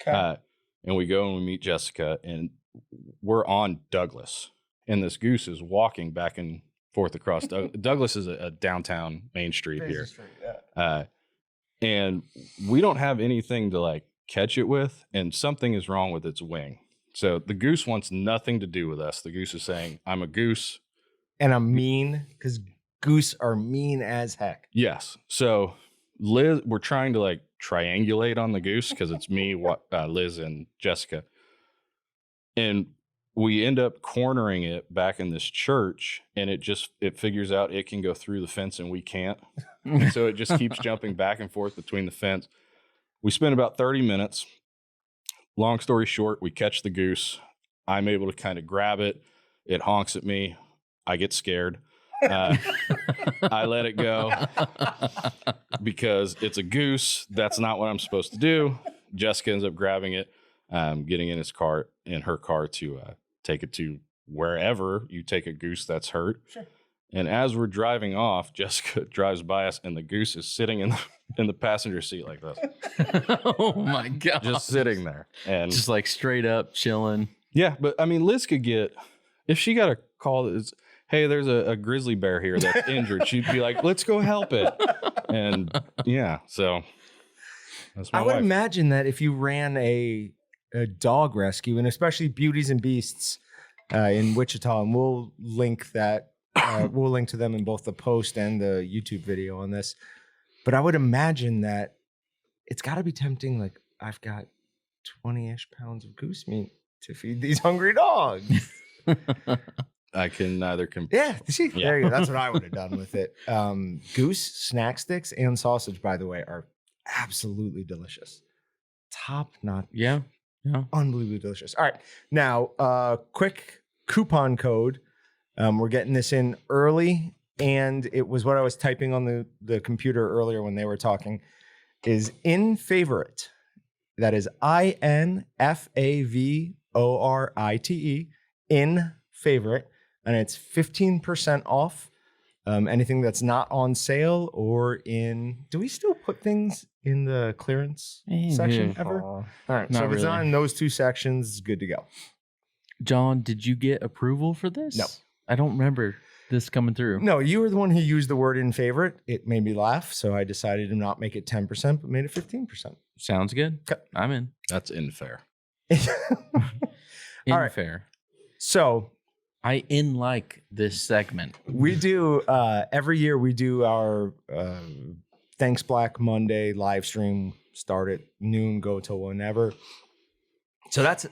Okay. And we go and we meet Jessica, and we're on Douglas. And this goose is walking back and forth across. Douglas is a downtown main street Busy here. street, yeah. And we don't have anything to like catch it with, and something is wrong with its wing. So the goose wants nothing to do with us. The goose is saying, I'm a goose. And I'm mean, because goose are mean as heck. Yes. So Liz, we're trying to like triangulate on the goose, because it's me, Liz, and Jessica. And we end up cornering it back in this church, and it figures out it can go through the fence and we can't. And so it just keeps jumping back and forth between the fence. We spend about 30 minutes. Long story short, we catch the goose. I'm able to kind of grab it. It honks at me. I get scared. I let it go because it's a goose. That's not what I'm supposed to do. Jessica ends up grabbing it, getting in her car to take it to wherever you take a goose that's hurt. Sure. And as we're driving off, Jessica drives by us, and the goose is sitting in the passenger seat like this, Oh my god! just sitting there, and just like straight up chilling. yeah. But I mean, Liz could get, if she got a call that's, hey, there's a grizzly bear here that's injured, she'd be like, let's go help it. And yeah, so that's my I would wife. imagine that if you ran a dog rescue, and especially Beauties and Beasts in Wichita, and we'll link that. We'll link to them in both the post and the YouTube video on this. But I would imagine that it's got to be tempting. Like, I've got 20-ish pounds of goose meat to feed these hungry dogs. I can neither Yeah, see, Yeah. there you go. That's what I would have done with it. Goose snack sticks and sausage, by the way, are absolutely delicious. Top notch. Yeah. Unbelievably delicious. All right. Now, quick coupon code. We're getting this in early, and it was what I was typing on the computer earlier when they were talking, is in favorite. That is INFAVORITE, in favorite, and it's 15% off. Anything that's not on sale or in, do we still put things in the clearance section ever? All right. Not So if it's really. not in those two sections, it's good to go. John, did you get approval for this? No. I don't remember this coming through. No, you were the one who used the word in favorite. It made me laugh, so I decided to not make it 10%, but made it 15%. Sounds good. Okay. I'm in. That's unfair. In All right. fair. So I like this segment. we do every year we do our Thanks Black Monday live stream, start at noon, go till whenever. So that's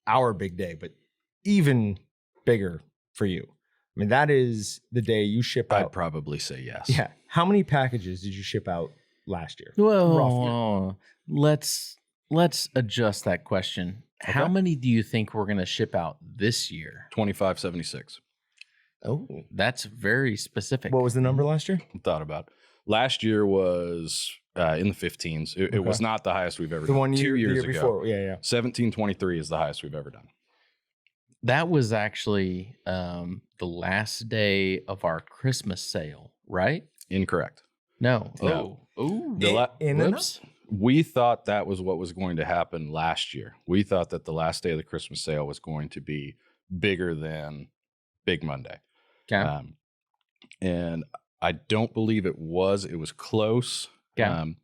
our big day, but even bigger for you. I mean, that is the day you ship I'd out. probably say yes. Yeah. How many packages did you ship out last year? Well, let's adjust that question. How Okay. many do you think we're going to ship out this year? 2576. Oh. That's very specific. What was the number last year? Thought about it. Last year was in the 15s. It was not the highest we've ever The done. one year, 2 years the year ago. before. Yeah, yeah. 1723 is the highest we've ever done. That was actually the last day of our Christmas sale, right? Incorrect. No. No. Oh. In and Whoops. We thought that was what was going to happen last year. We thought that the last day of the Christmas sale was going to be bigger than Big Monday. Okay. And I don't believe it was. It was close. Okay.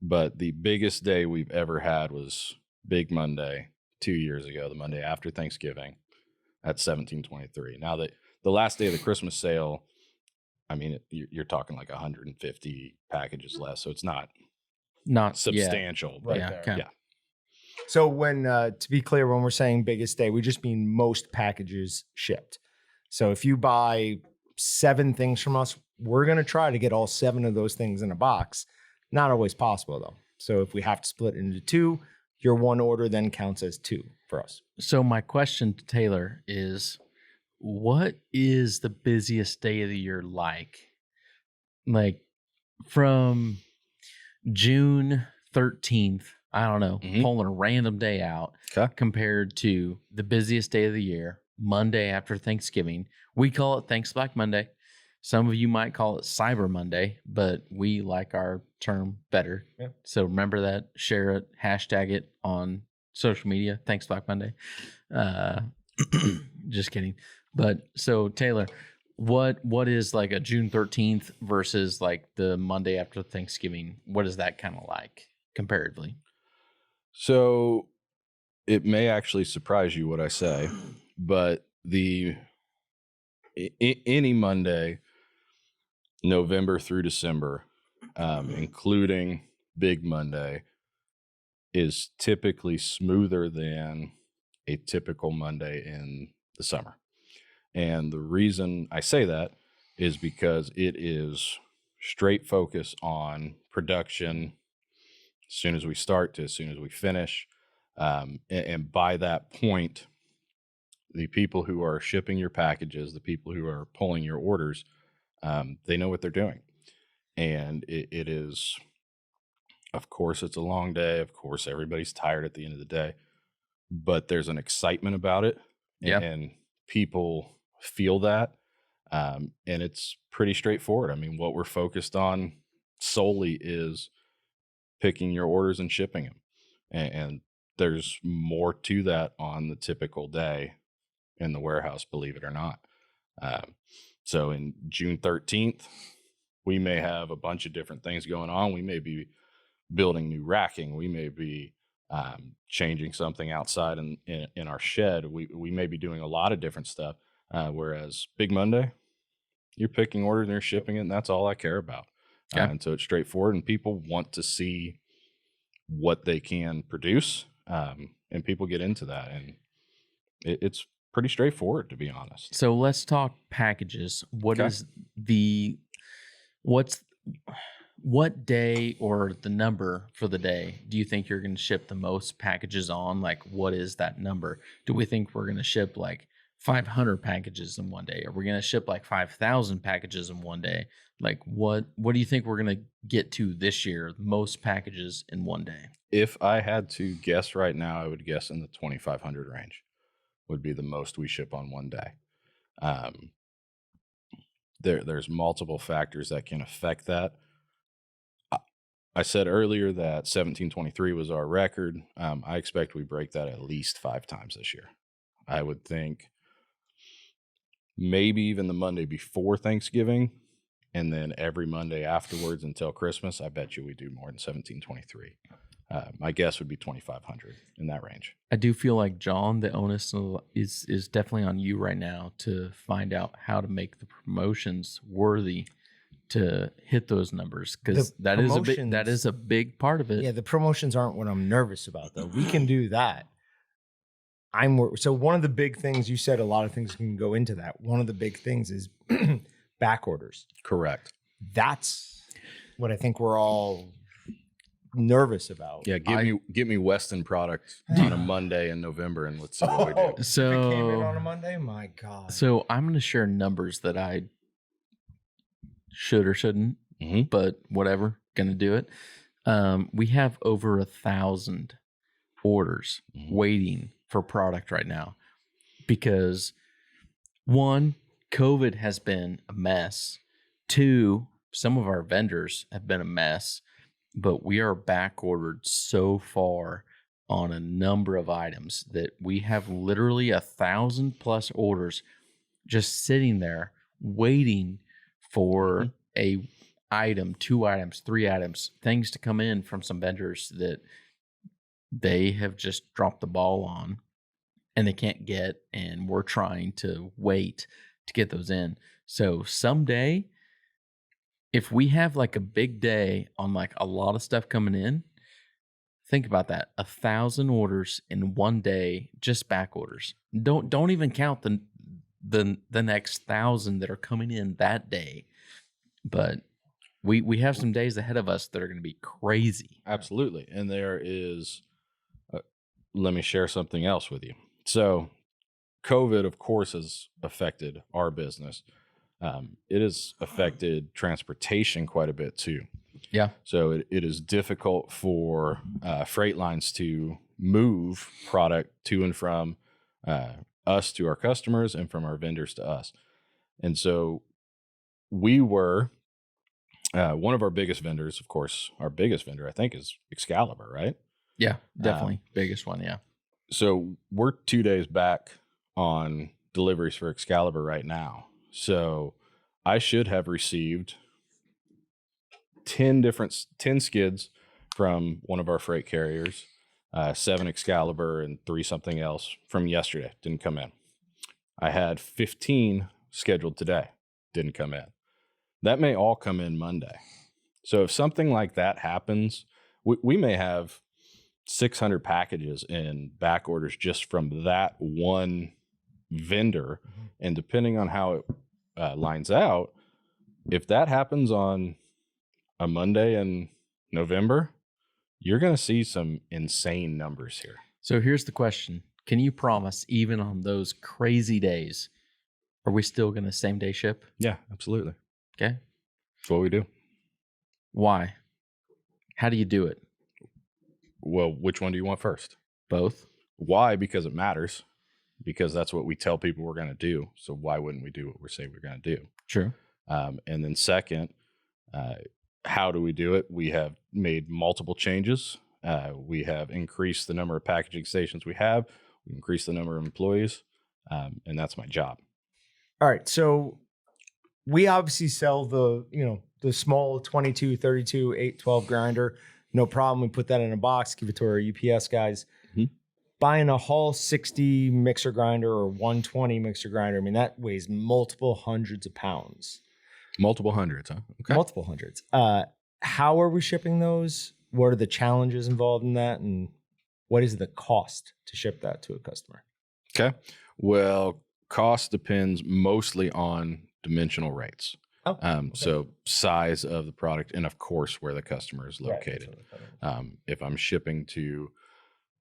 But the biggest day we've ever had was Big Monday 2 years ago, the Monday after Thanksgiving at 1723. Now, the last day of the Christmas sale, I mean, you're talking like 150 packages less. So it's not Not substantial. But Yeah. there. Okay. Yeah. So when, to be clear, when we're saying biggest day, we just mean most packages shipped. So if you buy 7 things from us, we're going to try to get all 7 of those things in a box. Not always possible though. So if we have to split it into 2, your one order then counts as 2 for us. So my question to Taylor is, what is the busiest day of the year like? Like from June 13th, I don't know, pulling a random day out compared to the busiest day of the year, Monday after Thanksgiving. We call it Thanks Black Monday. Some of you might call it Cyber Monday, but we like our term better. Yeah. So remember that, share it, hashtag it on social media. Thanks Black Monday. Just kidding. But so Taylor, what is like a June 13th versus like the Monday after Thanksgiving? What is that kind of like comparatively? So it may actually surprise you what I say, but any Monday, November through December, including Big Monday, is typically smoother than a typical Monday in the summer. And the reason I say that is because it is straight focus on production as soon as we start to as soon as we finish. And by that point, the people who are shipping your packages, the people who are pulling your orders, they know what they're doing. And it is, of course, it's a long day. Of course, everybody's tired at the end of the day, but there's an excitement about it. And people feel that. And it's pretty straightforward. I mean, what we're focused on solely is picking your orders and shipping them. And there's more to that on the typical day in the warehouse, believe it or not. So in June 13th, we may have a bunch of different things going on. We may be building new racking. We may be changing something outside in our shed. We may be doing a lot of different stuff. Whereas Big Monday, you're picking orders and you're shipping it, and that's all I care about. And so it's straightforward, and people want to see what they can produce, and people get into that, and it's pretty straightforward, to be honest. So let's talk packages. What what day or the number for the day do you think you're going to ship the most packages on? Like, what is that number? Do we think we're going to ship like 500 packages in one day? Are we going to ship like 5,000 packages in one day? Like, what do you think we're going to get to this year? Most packages in one day? If I had to guess right now, I would guess in the 2,500 range would be the most we ship on one day. There's multiple factors that can affect that. I said earlier that 1723 was our record. I expect we break that at least 5 times this year. I would think maybe even the Monday before Thanksgiving, and then every Monday afterwards until Christmas. I bet you we do more than 1723. My guess would be 2,500 in that range. I do feel like, John, the onus is definitely on you right now to find out how to make the promotions worthy to hit those numbers, because that is a big part of it. Yeah, the promotions aren't what I'm nervous about, though. We can do that. So one of the big things, you said a lot of things can go into that. One of the big things is back orders. Correct. That's what I think we're all nervous about. Yeah, give me Weston product on a Monday in November, and let's see what we do. So if it came in on a Monday, my God. So I'm going to share numbers that I should or shouldn't, but whatever, going to do it. We have over 1,000 orders waiting for product right now because 1, COVID has been a mess. 2, some of our vendors have been a mess, but we are back ordered so far on a number of items that we have literally 1,000+ orders just sitting there waiting for a item, 2 items, 3 items, things to come in from some vendors that they have just dropped the ball on and they can't get, and we're trying to wait to get those in. So someday, if we have like a big day on like a lot of stuff coming in, think about that. 1,000 orders in one day, just back orders. Don't even count the next 1,000 that are coming in that day. But we have some days ahead of us that are going to be crazy. Absolutely. And there is, let me share something else with you. So COVID, of course, has affected our business. It has affected transportation quite a bit too. Yeah. So it is difficult for freight lines to move product to and from us to our customers and from our vendors to us. And so we were one of our biggest vendors, of course, our biggest vendor, I think, is Excalibur, right? Yeah, definitely. Biggest one. Yeah. So we're 2 days back on deliveries for Excalibur right now. So I should have received 10 skids from one of our freight carriers, 7 Excalibur and 3 something else from yesterday. Didn't come in. I had 15 scheduled today. Didn't come in. That may all come in Monday. So if something like that happens, we may have 600 packages in back orders just from that one vendor. And depending on how it lines out, if that happens on a Monday in November, you're going to see some insane numbers here. So here's the question. Can you promise, even on those crazy days, are we still going to same day ship? Yeah, absolutely. Okay. That's what we do. Why? How do you do it? Well, which one do you want first? Both. Why? Because it matters. Because that's what we tell people we're going to do. So why wouldn't we do what we say we're going to do? True. And then second, how do we do it? We have made multiple changes. We have increased the number of packaging stations we have. We increased the number of employees. And that's my job. All right. So we obviously sell the small 22, 32, 8, 12 grinder. No problem. We put that in a box, give it to our UPS guys. Mm-hmm. Buying a Hall 60 mixer grinder or 120 mixer grinder, I mean, that weighs multiple hundreds of pounds. Multiple hundreds, huh? Okay. Multiple hundreds. How are we shipping those? What are the challenges involved in that? And what is the cost to ship that to a customer? Okay. Well, cost depends mostly on dimensional rates. Oh, okay. So size of the product and, of course, where the customer is Right, located. that's If I'm shipping to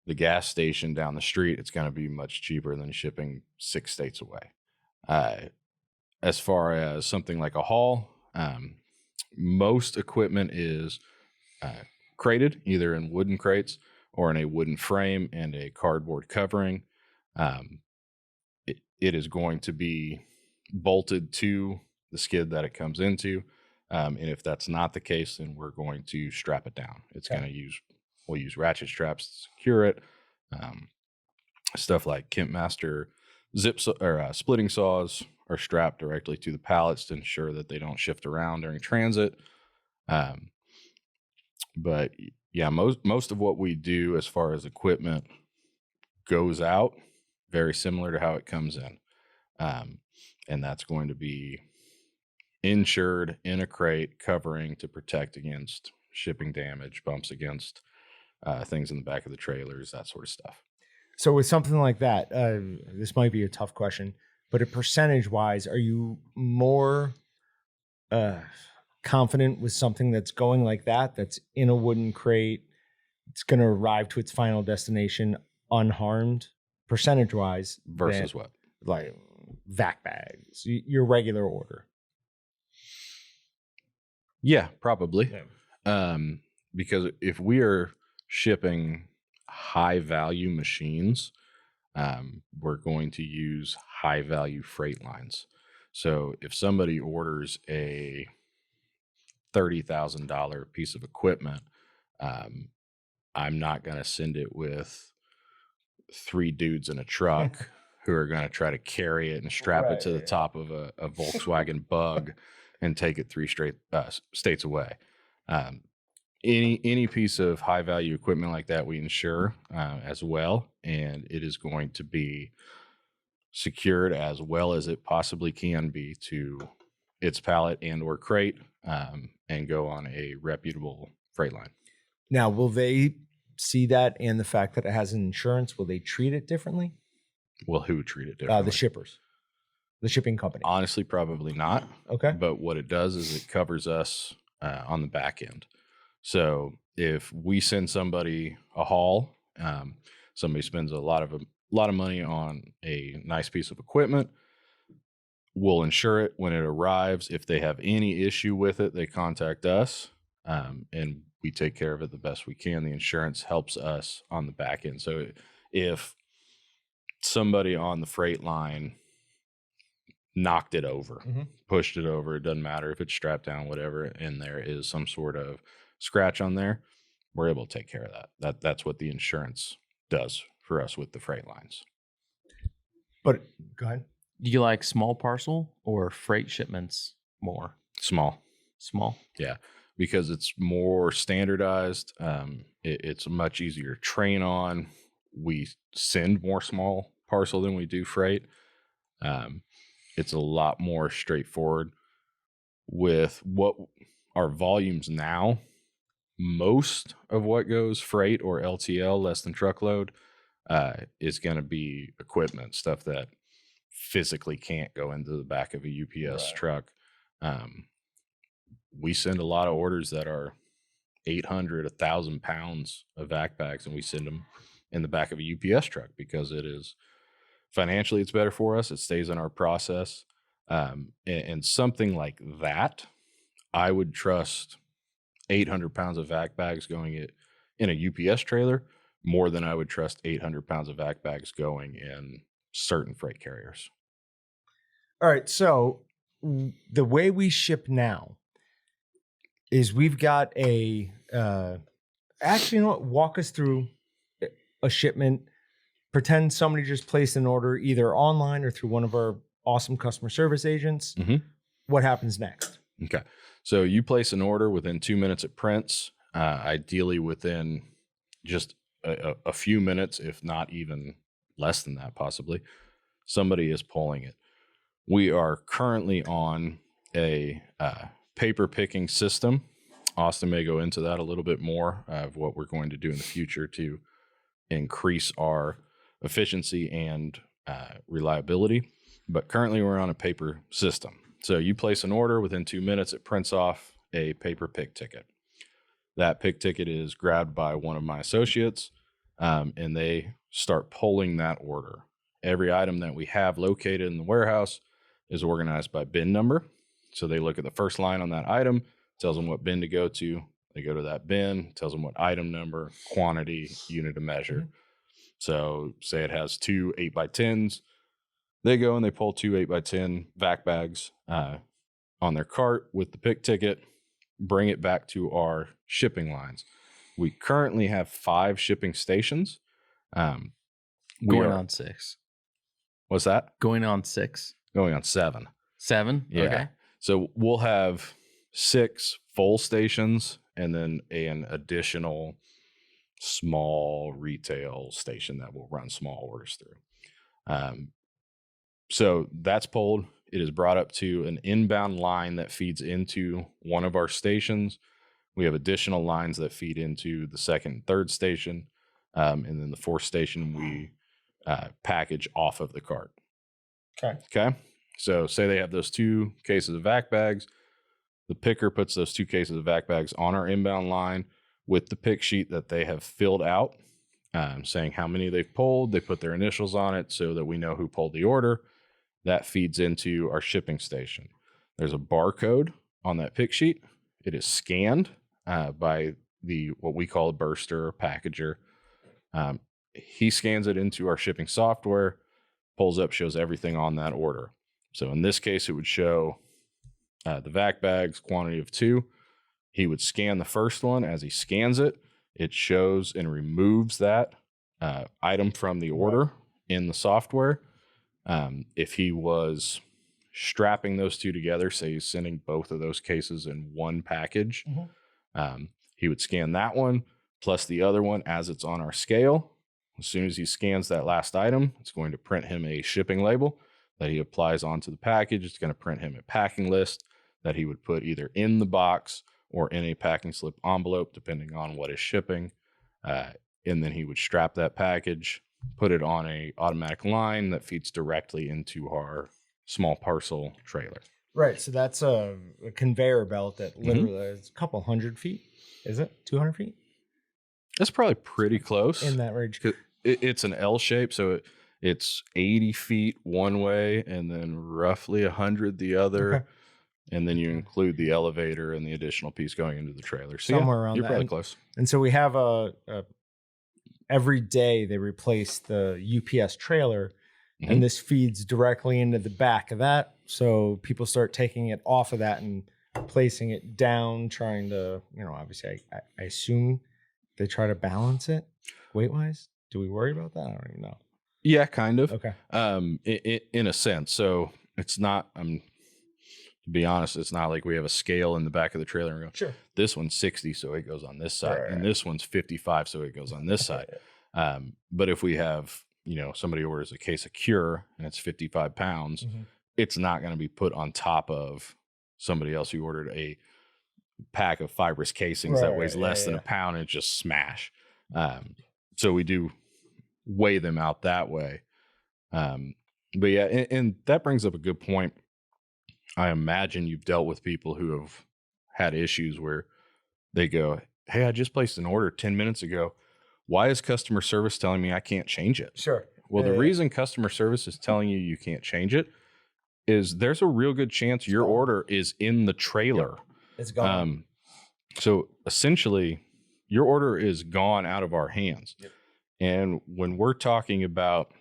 the gas station down the street, it's going to be much cheaper than shipping 6 states away. As far as something like a haul, most equipment is crated, either in wooden crates or in a wooden frame and a cardboard covering. It is going to be bolted to the skid that it comes into. And if that's not the case, then we're going to strap it down. It's going to we'll use ratchet straps to secure it. Stuff like Kempmaster splitting saws are strapped directly to the pallets to ensure that they don't shift around during transit. But yeah, most of what we do as far as equipment goes out very similar to how it comes in. And that's going to be insured in a crate, covering to protect against shipping damage, bumps against things in the back of the trailers, that sort of stuff. So with something like that, this might be a tough question, but percentage wise, are you more confident with something that's going like that's in a wooden crate, it's going to arrive to its final destination unharmed, percentage wise, Versus what? Like vac bags, your regular order? Yeah, probably. Yeah. Because if we are shipping high value machines, we're going to use high value freight lines. So if somebody orders a $30,000 piece of equipment, I'm not going to send it with 3 dudes in a truck who are going to try to carry it and strap it to the top of a Volkswagen Bug and take it 3 straight states away. Any piece of high value equipment like that, we insure as well, and it is going to be secured as well as it possibly can be to its pallet and or crate, and go on a reputable freight line. Now, will they see that and the fact that it has an insurance? Will they treat it differently? Well, who treat it differently? The shippers, the shipping company. Honestly, probably not. Okay. But what it does is it covers us on the back end. So if we send somebody a haul, somebody spends a lot of lot of money on a nice piece of equipment. We'll insure it when it arrives. If they have any issue with it, they contact us, and we take care of it the best we can. The insurance helps us on the back end. So if somebody on the freight line knocked it over, pushed it over, it doesn't matter if it's strapped down, whatever, and there is some sort of scratch on there, we're able to take care of that. That's what the insurance does for us with the freight lines. But go ahead. Do you like small parcel or freight shipments more? Small. Yeah, because it's more standardized. It's much easier to train on. We send more small parcel than we do freight. It's a lot more straightforward with what our volumes now. Most of what goes freight or LTL, less than truckload, is going to be equipment, stuff that physically can't go into the back of a UPS truck. We send a lot of orders that are 800, 1,000 pounds of vac bags, and we send them in the back of a UPS truck because it is financially, it's better for us. It stays in our process. And something like that, I would trust 800 pounds of vac bags going in a UPS trailer more than I would trust 800 pounds of vac bags going in certain freight carriers. All right. So the way we ship now is we've got a, actually, you know what? Walk us through a shipment. Pretend somebody just placed an order either online or through one of our awesome customer service agents. What happens next? Okay. So you place an order within 2 minutes it prints, ideally within just a few minutes, if not even less than that, possibly. Somebody is pulling it. We are currently on a paper picking system. Austin may go into that a little bit more of what we're going to do in the future to increase our efficiency and reliability. But currently we're on a paper system. So you place an order within 2 minutes, it prints off a paper pick ticket. That pick ticket is grabbed by one of my associates, and they start pulling that order. Every item that we have located in the warehouse is organized by bin number. So they look at the first line on that item, tells them what bin to go to. They go to that bin, tells them what item number, quantity, unit of measure. So say it has 2 8x10s. They go and they pull 2 8x10 vac bags on their cart with the pick ticket, bring it back to our shipping lines. We currently have 5 shipping stations. Going on 6. What's that? Going on 6. Going on 7. 7? Yeah. Okay. So we'll have 6 full stations and then an additional small retail station that will run small orders through. So that's pulled. It is brought up to an inbound line that feeds into one of our stations. We have additional lines that feed into the second and third station. And then the fourth station, we package off of the cart. Okay. So say they have those 2 cases of vac bags. The picker puts those 2 cases of vac bags on our inbound line with the pick sheet that they have filled out, saying how many they've pulled. They put their initials on it so that we know who pulled the order. That feeds into our shipping station. There's a barcode on that pick sheet. It is scanned by what we call a burster or packager. He scans it into our shipping software, pulls up, shows everything on that order. So in this case, it would show the vac bags, quantity of 2. He would scan the first one. As he scans it, it shows and removes that item from the order in the software. If he was strapping those 2 together, say he's sending both of those cases in one package, he would scan that one plus the other one as it's on our scale. As soon as he scans that last item, it's going to print him a shipping label that he applies onto the package. It's going to print him a packing list that he would put either in the box or in a packing slip envelope, depending on what is shipping. And then he would strap that package, put it on a automatic line that feeds directly into our small parcel trailer. Right. So that's a conveyor belt that literally is a couple hundred feet. Is it 200 feet? That's probably pretty close. In that range. It's an L shape. So It's 80 feet one way and then roughly 100 the other. Okay. And then you include the elevator and the additional piece going into the trailer. So Somewhere around you're that. probably close. And so we have every day they replace the UPS trailer, and this feeds directly into the back of that. So people start taking it off of that and placing it down, trying to, obviously I assume they try to balance it weight wise. Do we worry about that? I don't even know. Yeah, kind of. Okay. In a sense. So it's not, to be honest, it's not like we have a scale in the back of the trailer and go, Sure. This one's 60, so it goes on this side. Right. And this one's 55, so it goes on this side. But if we have, somebody orders a case of Cure and it's 55 pounds, it's not going to be put on top of somebody else who ordered a pack of fibrous casings that weighs less than a pound and just smash. So we do weigh them out that way. But yeah, and that brings up a good point. I imagine you've dealt with people who have had issues where they go, hey, I just placed an order 10 minutes ago. Why is customer service telling me I can't change it? Sure. Well, the reason customer service is telling you can't change it is there's a real good chance your order is in the trailer. Yep. It's gone. So essentially, your order is gone out of our hands. Yep. And when we're talking about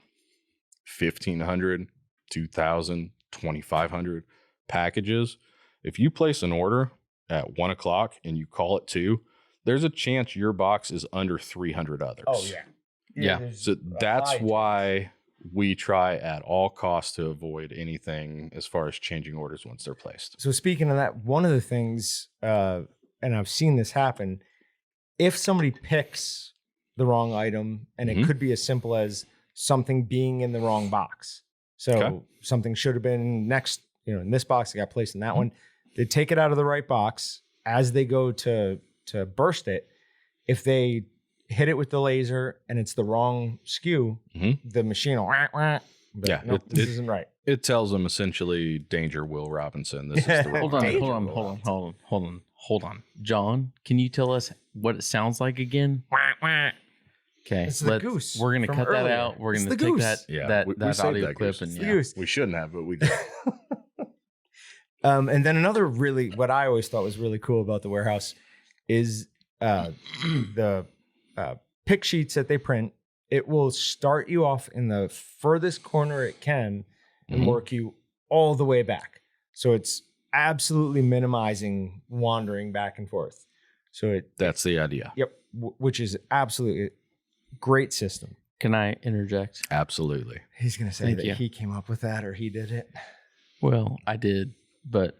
1,500, 2,000, 2,500 packages, if you place an order at 1 o'clock and you call it 2, there's a chance your box is under 300 others. Oh, yeah. Yeah. So that's why we try at all costs to avoid anything as far as changing orders once they're placed. So speaking of that, one of the things, and I've seen this happen, if somebody picks the wrong item, and it could be as simple as something being in the wrong box. So something should have been next, in this box, it got placed in that one. They take it out of the right box as they go to burst it. If they hit it with the laser and it's the wrong SKU, the machine will this isn't right. It tells them essentially, danger, Will Robinson. This is the wrong Hold on. John, can you tell us what it sounds like again? Okay, it's the goose. We're gonna cut that out. We're gonna take that audio clip and we shouldn't have, but we did. And then another what I always thought was really cool about the warehouse is the pick sheets that they print. It will start you off in the furthest corner it can and work you all the way back. So it's absolutely minimizing wandering back and forth. So that's the idea. Yep. Which is absolutely great system. Can I interject? Absolutely. He's going to say that he came up with that or he did it. Well, I did, but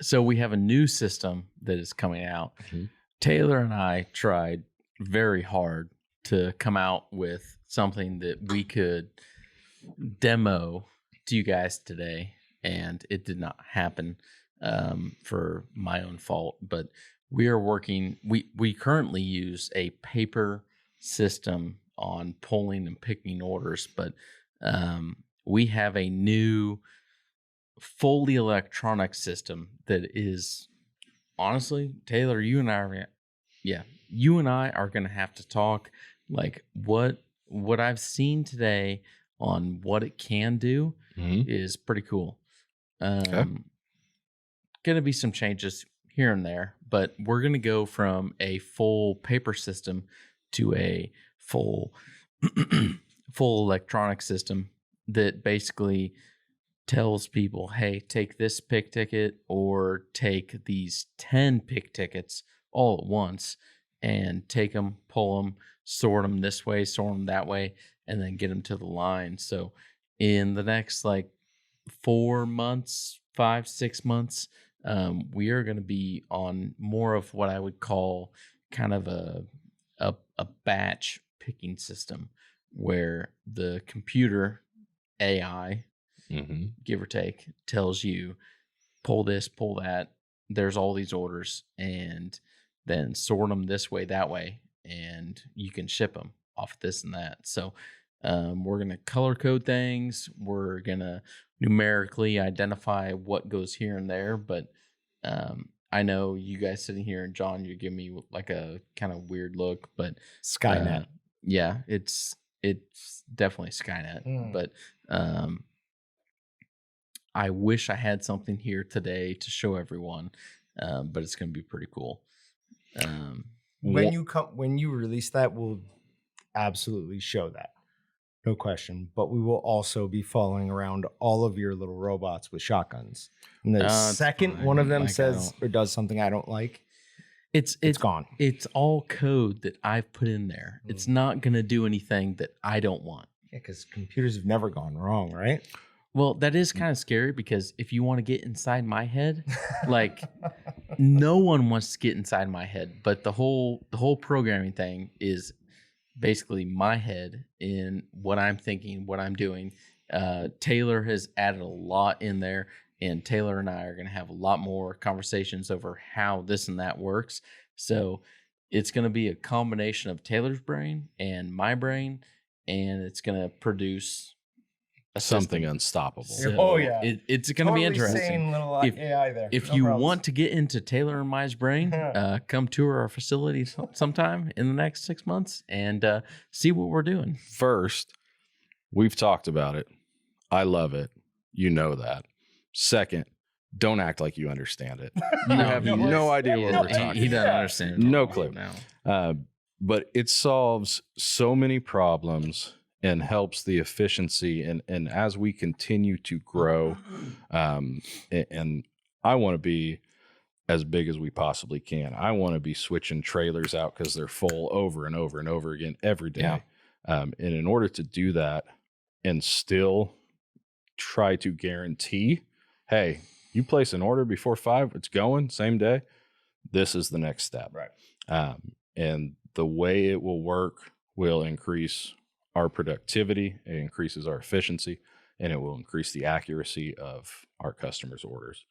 so we have a new system that is coming out. Taylor and I tried very hard to come out with something that we could demo to you guys today, and it did not happen for my own fault. But we are working. We currently use a paper system on pulling and picking orders, but we have a new fully electronic system that is honestly, Taylor, you and I are going to have to talk like what I've seen today on what it can do is pretty cool. Going to be some changes here and there, but we're going to go from a full paper system to a full electronic system that basically tells people, hey, take this pick ticket or take these 10 pick tickets all at once and take them, pull them, sort them this way, sort them that way, and then get them to the line. So in the next 4 months, 5-6 months, we are going to be on more of what I would call kind of a batch picking system where the computer AI, give or take, tells you pull this, pull that. There's all these orders, and then sort them this way, that way, and you can ship them off this and that. So we're going to color code things. We're going to numerically identify what goes here and there. But I know you guys sitting here, and John, you give me like a kind of weird look, but Skynet. Yeah, it's it's definitely Skynet. Mm. But I wish I had something here today to show everyone, but it's going to be pretty cool. When you release that, we'll absolutely show that. No question. But we will also be following around all of your little robots with shotguns. And the second fine. one of them Like, says or does something I don't like, it's gone. It's all code that I've put in there. It's not going to do anything that I don't want. Yeah, because computers have never gone wrong, right? Well, that is kind of scary because if you want to get inside my head, like no one wants to get inside my head, but the whole programming thing is basically my head in what I'm thinking, what I'm doing. Taylor has added a lot in there, and Taylor and I are going to have a lot more conversations over how this and that works. So it's going to be a combination of Taylor's brain and my brain, and it's going to produce something unstoppable. So it's going to be interesting. Little AI there. If you want to get into Taylor and my brain, come tour our facility sometime in the next 6 months and see what we're doing. First, we've talked about it. I love it. You know that. Second, don't act like you understand it. You have no idea what we're talking about. He doesn't understand it. No clue. No. But it solves so many problems and helps the efficiency. And as we continue to grow, and I want to be as big as we possibly can. I want to be switching trailers out because they're full over and over and over again every day. Yeah. And in order to do that and still try to guarantee, hey, you place an order before 5, it's going same day. This is the next step. Right. And the way it will work will increase our productivity, it increases our efficiency, and it will increase the accuracy of our customers' orders.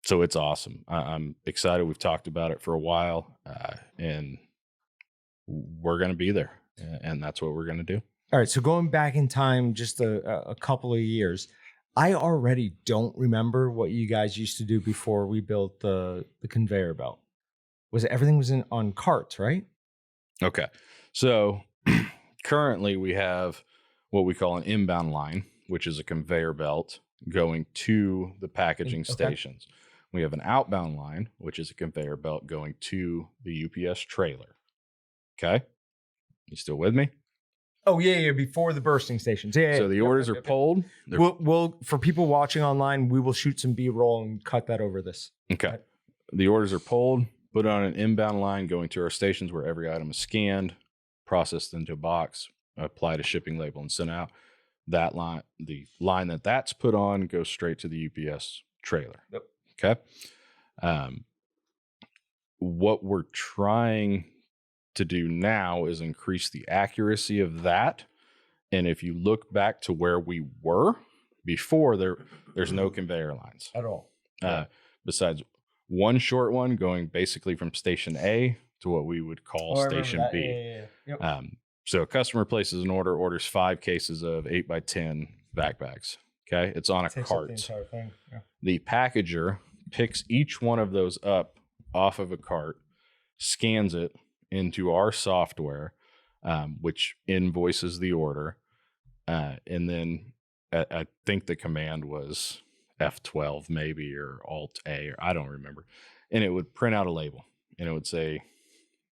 So it's awesome. I'm excited. We've talked about it for a while, and we're going to be there, and that's what we're going to do. All right. So going back in time just a couple of years, I already don't remember what you guys used to do before we built the conveyor belt. Everything was on carts, right? Okay. So currently we have what we call an inbound line, which is a conveyor belt going to the packaging stations. We have an outbound line, which is a conveyor belt going to the UPS trailer. Okay. You still with me? Oh, yeah. Before the bursting stations. Yeah. So the orders are pulled. We'll, for people watching online, we will shoot some B-roll and cut that over this. Okay. Right. The orders are pulled, put on an inbound line going to our stations where every item is scanned, processed into a box, applied a shipping label, and sent out. That line, the line that's put on, goes straight to the UPS trailer. Yep. Okay. What we're trying to do now is increase the accuracy of that. And if you look back to where we were before, there's no conveyor lines At all. besides one short one going basically from station A to what we would call station B. Yep. So a customer places an order, orders 5 cases of 8x10 vac bags. Okay. It's on a Takes up cart. the entire thing. Yeah. The packager picks each one of those up off of a cart, scans it into our software, which invoices the order. And then I think the command was F12 maybe, or Alt A, or I don't remember. And it would print out a label and it would say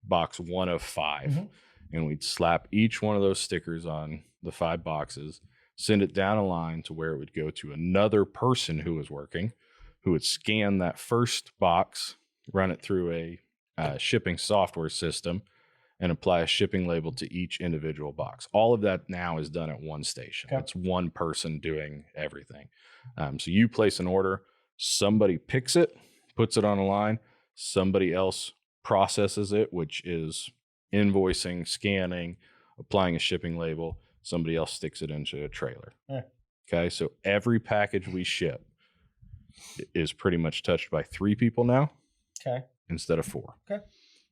box 1 of 5. Mm-hmm. And we'd slap each one of those stickers on the 5 boxes, send it down a line to where it would go to another person who was working, who would scan that first box, run it through a shipping software system, and apply a shipping label to each individual box. All of that now is done at one station. Okay. It's one person doing everything. So you place an order, somebody picks it, puts it on a line, somebody else processes it, which is invoicing, scanning, applying a shipping label. Somebody else sticks it into a trailer. Yeah. Okay, so every package we ship is pretty much touched by 3 people now. Okay. Instead of 4. Okay.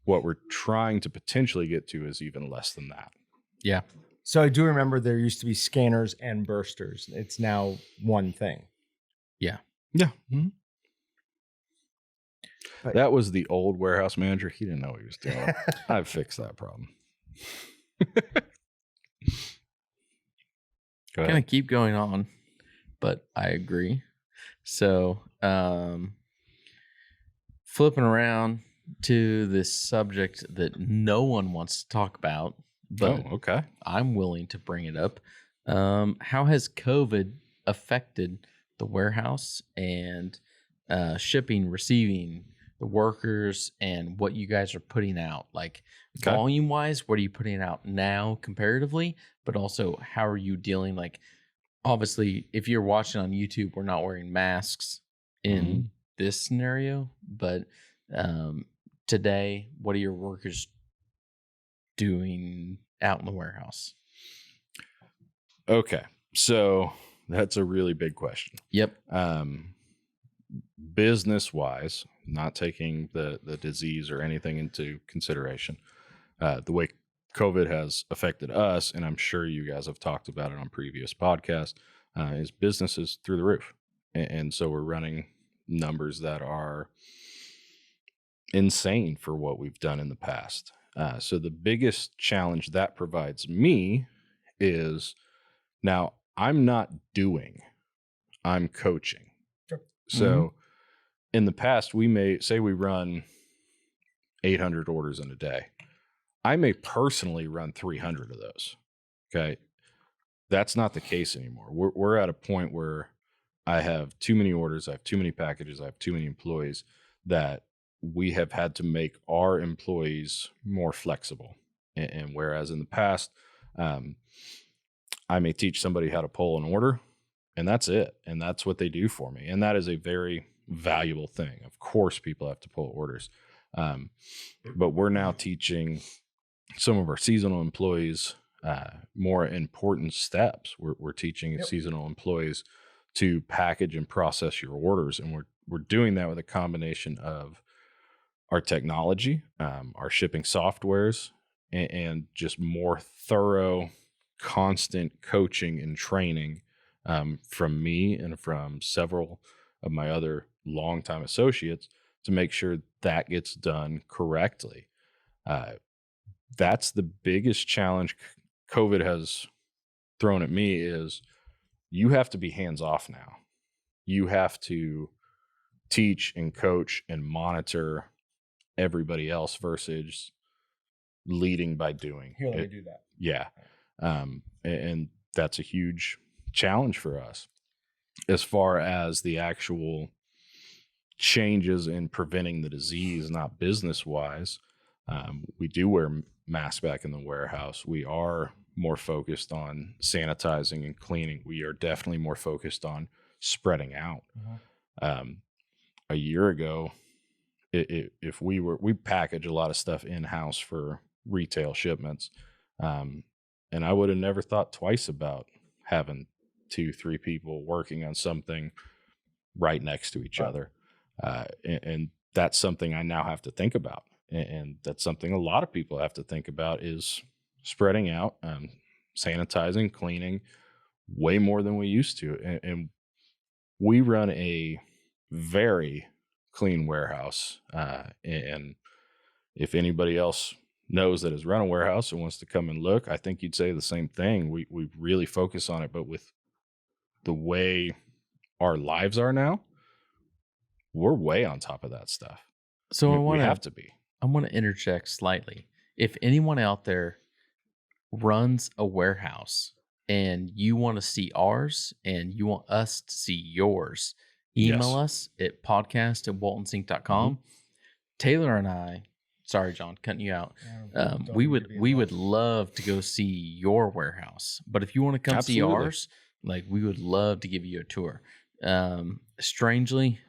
What we're trying to potentially get to is even less than that. Yeah. So I do remember there used to be scanners and bursters. It's now one thing. Yeah. Yeah. Mm-hmm. That was the old warehouse manager. He didn't know what he was doing. I've fixed that problem. Go kind ahead. of keep going on, but I agree. So, flipping around to this subject that no one wants to talk about, but Okay. I'm willing to bring it up. How has COVID affected the warehouse and shipping, receiving, the workers, and what you guys are putting out? Like Okay. volume wise, what are you putting out now comparatively? But also, how are you dealing? Like, obviously, if you're watching on YouTube, we're not wearing masks in this scenario, but today, what are your workers doing out in the warehouse? Okay. So that's a really big question. Yep. Business wise, not taking the disease or anything into consideration, the way COVID has affected us, and I'm sure you guys have talked about it on previous podcasts, is businesses through the roof. And so we're running numbers that are insane for what we've done in the past. So the biggest challenge that provides me is now I'm not doing, I'm coaching. Sure. So in the past, we may say we run 800 orders in a day. I may personally run 300 of those. Okay. That's not the case anymore. We're at a point where I have too many orders, I have too many packages, I have too many employees that we have had to make our employees more flexible. And whereas in the past, I may teach somebody how to pull an order, and that's it. And that's what they do for me. And that is a very valuable thing. Of course, people have to pull orders. But we're now teaching some of our seasonal employees more important steps. We're teaching seasonal employees to package and process your orders. And we're doing that with a combination of our technology, our shipping softwares, and just more thorough, constant coaching and training from me and from several of my other longtime associates to make sure that gets done correctly. That's the biggest challenge COVID has thrown at me is you have to be hands off now. You have to teach and coach and monitor everybody else versus leading by doing. Here, let me do that. Yeah. And that's a huge challenge for us as far as the actual changes in preventing the disease, not business wise. We do wear masks back in the warehouse. We are more focused on sanitizing and cleaning. We are definitely more focused on spreading out. A year ago, if we package a lot of stuff in-house for retail shipments. And I would have never thought twice about having 2-3 people working on something right next to each other. And that's something I now have to think about. And that's something a lot of people have to think about is spreading out, sanitizing, cleaning way more than we used to. And we run a very clean warehouse. And if anybody else knows that has run a warehouse and wants to come and look, I think you'd say the same thing. We really focus on it, but with the way our lives are now, we're way on top of that stuff. So we have to be. I want to interject slightly. If anyone out there runs a warehouse and you want to see ours and you want us to see yours, email us at podcast@waltonsync.com. Taylor and I, sorry, John, cutting you out. We would love to go see your warehouse, but if you want to come see ours, like we would love to give you a tour. Strangely,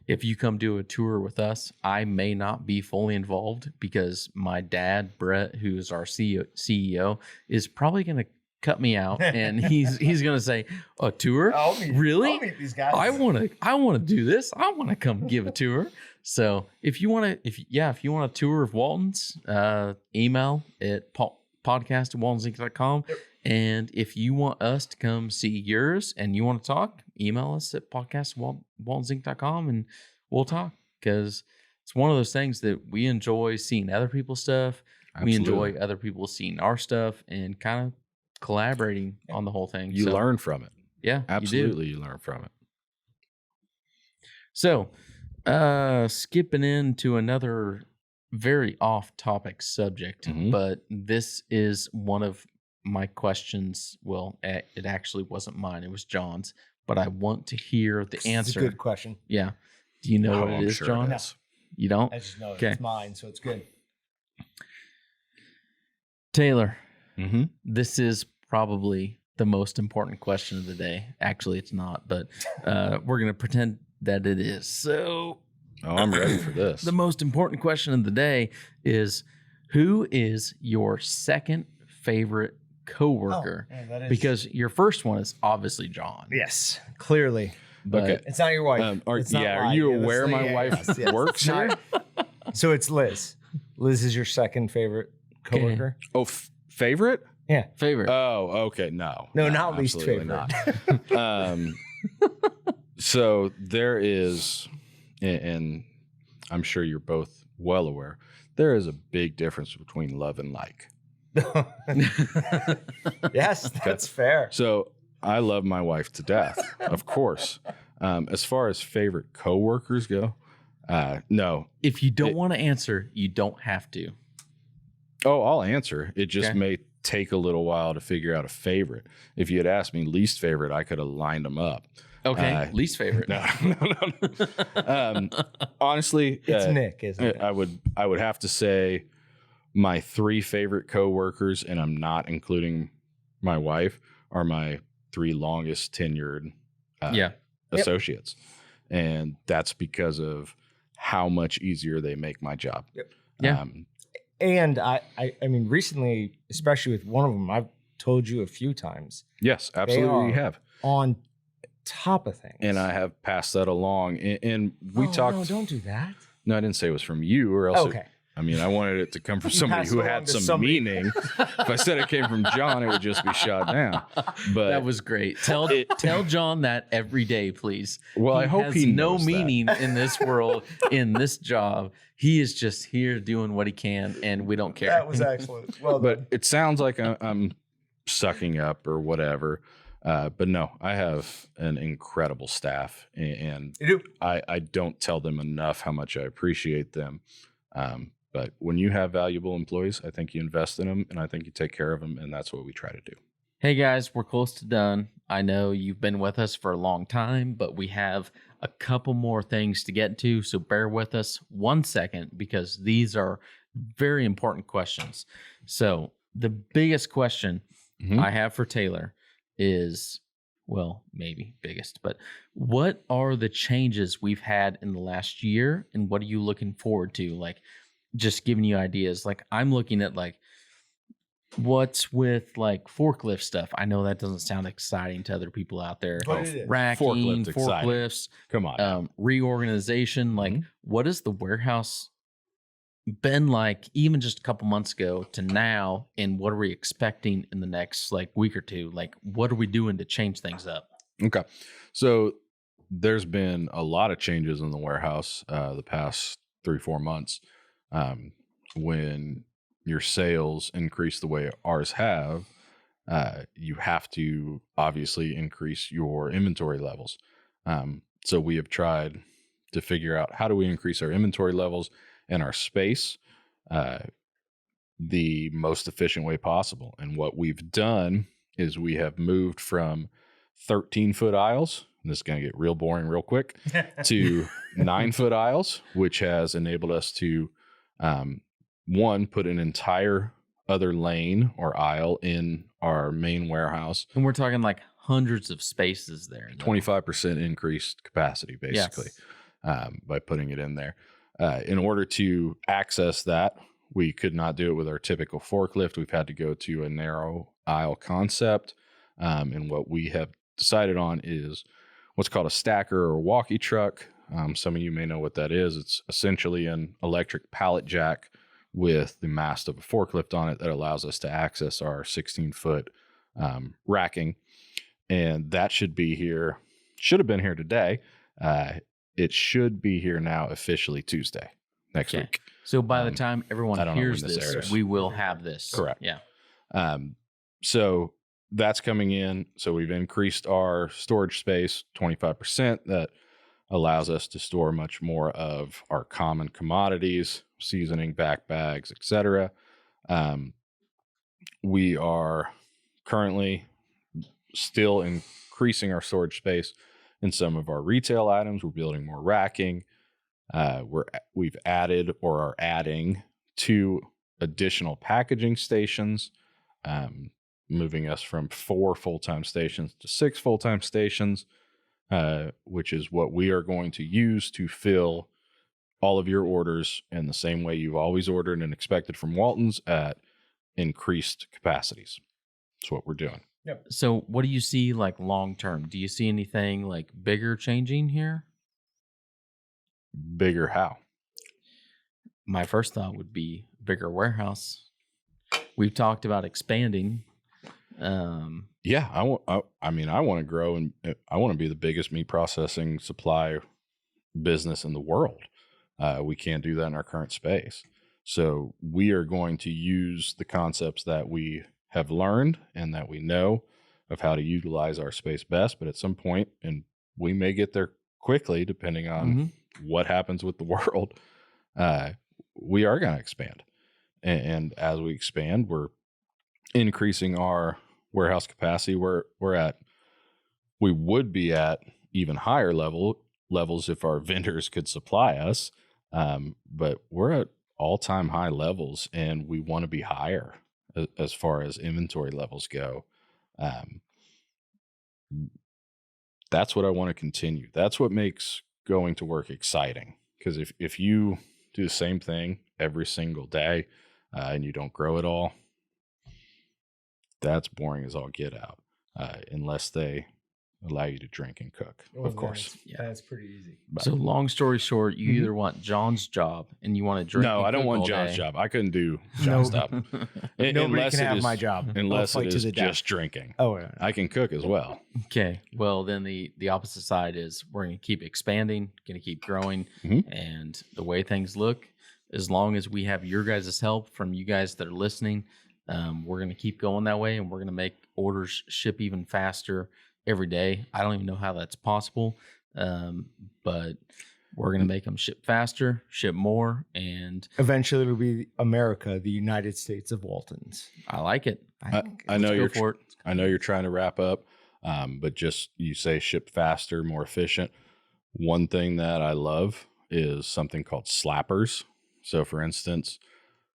if you come do a tour with us, I may not be fully involved because my dad, Brett, who is our CEO, is probably going to cut me out, and he's going to say, "A tour? Really? I'll meet these guys. I want to do this. I want to come give a tour." So if you want a tour of Walton's, email at podcast@waltonsync.com. And if you want us to come see yours and you want to talk, email us at podcast@waltonsync.com and we'll talk, because it's one of those things that we enjoy seeing other people's stuff. Absolutely. We enjoy other people seeing our stuff and kind of collaborating on the whole thing. You learn from it. Yeah, Absolutely, you learn from it. So, skipping into another very off-topic subject, but this is one of my questions. Well, it actually wasn't mine; it was John's. But I want to hear the answer. It's a good question. Yeah. Do you know what it I'm is, sure John? it is. You don't? I just know Okay. it's mine, so it's good. Taylor, Mm-hmm. this is probably the most important question of the day. Actually, it's not, but we're going to pretend that it is. So, Oh, I'm ready for this. the most important question of the day is, who is your second favorite coworker? Oh, yeah, that is. Because your first one is obviously John. Yes, clearly. But Okay. It's not your wife. Are It's not are mine. you Yeah, aware let's- my yeah, wife yes, yes. works It's not- here? So it's Liz. Liz is your second favorite Okay. coworker? Oh, favorite? Yeah. favorite. Oh, okay. No, not least absolutely favorite. not. So there is, and I'm sure you're both well aware, there is a big difference between love and like. Yes, that's fair. So I love my wife to death, of course. As far as favorite coworkers go, no. If you don't want to answer, you don't have to. Oh, I'll answer. It just Okay. may take a little while to figure out a favorite. If you had asked me least favorite, I could have lined them up. Okay. Least favorite. No. Honestly, It's Nick, isn't it? I would have to say my three favorite coworkers, and I'm not including my wife, are my three longest tenured Yeah. associates, and that's because of how much easier they make my job. Yep. Yeah. And I mean, recently, especially with one of them, I've told you a few times, Yes, absolutely, you are have, on top of things. and I have passed that along. And we talked. No, don't do that. No, I didn't say it was from you, or else. Okay. I mean, I wanted it to come from You somebody pass who it along had to some somebody. meaning. If I said it came from John, it would just be shot down. But That was great. Tell John that every day, please. well, I hope has he no knows that. meaning in this world, in this job. He is just here doing what he can, and we don't care. That was excellent. Well But done. it sounds like I'm sucking up or whatever. But no, I have an incredible staff, and You do. I don't tell them enough how much I appreciate them. But when you have valuable employees, I think you invest in them, and I think you take care of them, and that's what we try to do. Hey guys, we're close to done. I know you've been with us for a long time, but we have a couple more things to get to, so bear with us 1 second because these are very important questions. So, the biggest question Mhm. I have for Taylor is, well, maybe biggest, but what are the changes we've had in the last year, and what are you looking forward to? Like, just giving you ideas. Like, I'm looking at like what's with like forklift stuff. I know that doesn't sound exciting to other people out there. But it is. Racking, Forklift exciting. forklifts, Come on. reorganization. Like, Mhm. what has the warehouse been like even just a couple months ago to now, and what are we expecting in the next like week or two? Like, what are we doing to change things up? Okay. So there's been a lot of changes in the warehouse the past 3-4 months. When your sales increase the way ours have, you have to obviously increase your inventory levels. So we have tried to figure out how do we increase our inventory levels and our space the most efficient way possible. And what we've done is we have moved from 13-foot aisles, and this is going to get real boring real quick, to 9-foot aisles, which has enabled us to, one, put an entire other lane or aisle in our main warehouse. And we're talking like hundreds of spaces there. though. 25% increased capacity, basically, by putting it in there. In order to access that, we could not do it with our typical forklift. We've had to go to a narrow aisle concept. And what we have decided on is what's called a stacker or walkie truck. Some of you may know what that is. It's essentially an electric pallet jack with the mast of a forklift on it that allows us to access our 16-foot racking. And that should be here, should have been here today. It should be here now officially Tuesday next Okay. week. So by the time everyone I don't know hears when this this, airs. we will have this. Correct. Yeah. So that's coming in. So we've increased our storage space 25%. That allows us to store much more of our common commodities, seasoning, back bags, etc. We are currently still increasing our storage space in some of our retail items. We're building more racking. We've added or are adding 2 additional packaging stations, moving us from 4 full-time stations to 6 full-time stations, which is what we are going to use to fill all of your orders in the same way you've always ordered and expected from Walton's at increased capacities. That's what we're doing. Yep. So what do you see like long term? Do you see anything like bigger changing here? Bigger how? My first thought would be bigger warehouse. We've talked about expanding. Yeah, I want to grow, and I want to be the biggest meat processing supply business in the world. We can't do that in our current space. So we are going to use the concepts that we have learned and that we know of how to utilize our space best. But at some point, and we may get there quickly, depending on what happens with the world, we are going to expand. And as we expand, we're increasing our warehouse capacity. We would be at even higher levels if our vendors could supply us. But we're at all-time high levels, and we want to be higher as far as inventory levels go. That's what I want to continue. That's what makes going to work exciting. Because if you do the same thing every single day and you don't grow at all, that's boring as all get out, unless they allow you to drink and cook, of course. That's pretty easy. So long story short, you either want John's job and you want to drink. No, I don't want John's job. I couldn't do John's job. Nobody can have my job. Unless it is just drinking. Oh, yeah. I can cook as well. Okay. Well, then the opposite side is we're going to keep expanding, going to keep growing. And the way things look, as long as we have your guys' help from you guys that are listening, we're going to keep going that way, and we're going to make orders ship even faster every day. I don't even know how that's possible, but we're going to make them ship faster, ship more, and eventually it'll be America, the United States of Waltons. I like it. I know you're trying to wrap up, but just you say ship faster, more efficient. One thing that I love is something called slappers. So, for instance,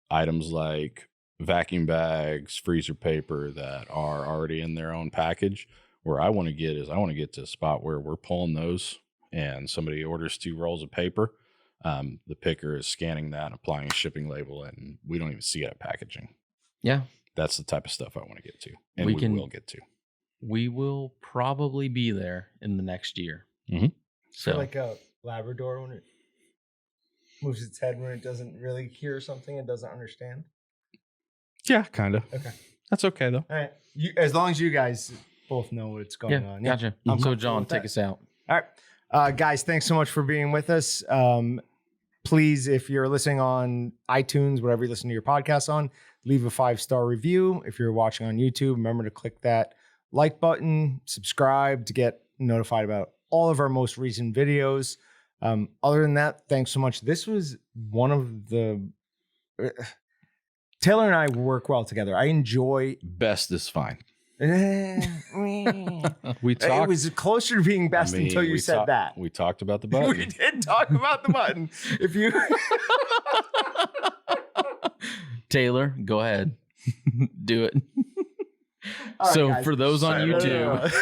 items like vacuum bags, freezer paper that are already in their own package. Where I want to get to a spot where we're pulling those and somebody orders 2 rolls of paper. The picker is scanning that and applying a shipping label, and we don't even see it at packaging. Yeah. That's the type of stuff I want to get to, and we will get to. We will probably be there in the next year. So like a Labrador when it moves its head when it doesn't really hear something and doesn't understand? Yeah, kind of. Okay. That's okay, though. All right. As long as you guys both know what's going on. Yeah, gotcha. So, John, take us out. All right. Guys, thanks so much for being with us. Please, if you're listening on iTunes, whatever you listen to your podcast on, leave a 5-star review. If you're watching on YouTube, remember to click that like button, subscribe to get notified about all of our most recent videos. Other than that, thanks so much. This was one of the... Taylor and I work well together. I enjoy... Best is fine. We talked. It was closer to being best until you said that. We talked about the button. We did talk about the button. If you Taylor, go ahead. Do it. Right, so guys, for those on YouTube,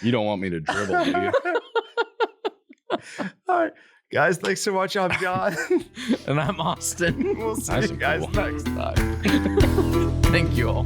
you don't want me to dribble, do you? All right. Guys, thanks so much. I'm John. And I'm Austin. We'll see you guys next time. Thank you all.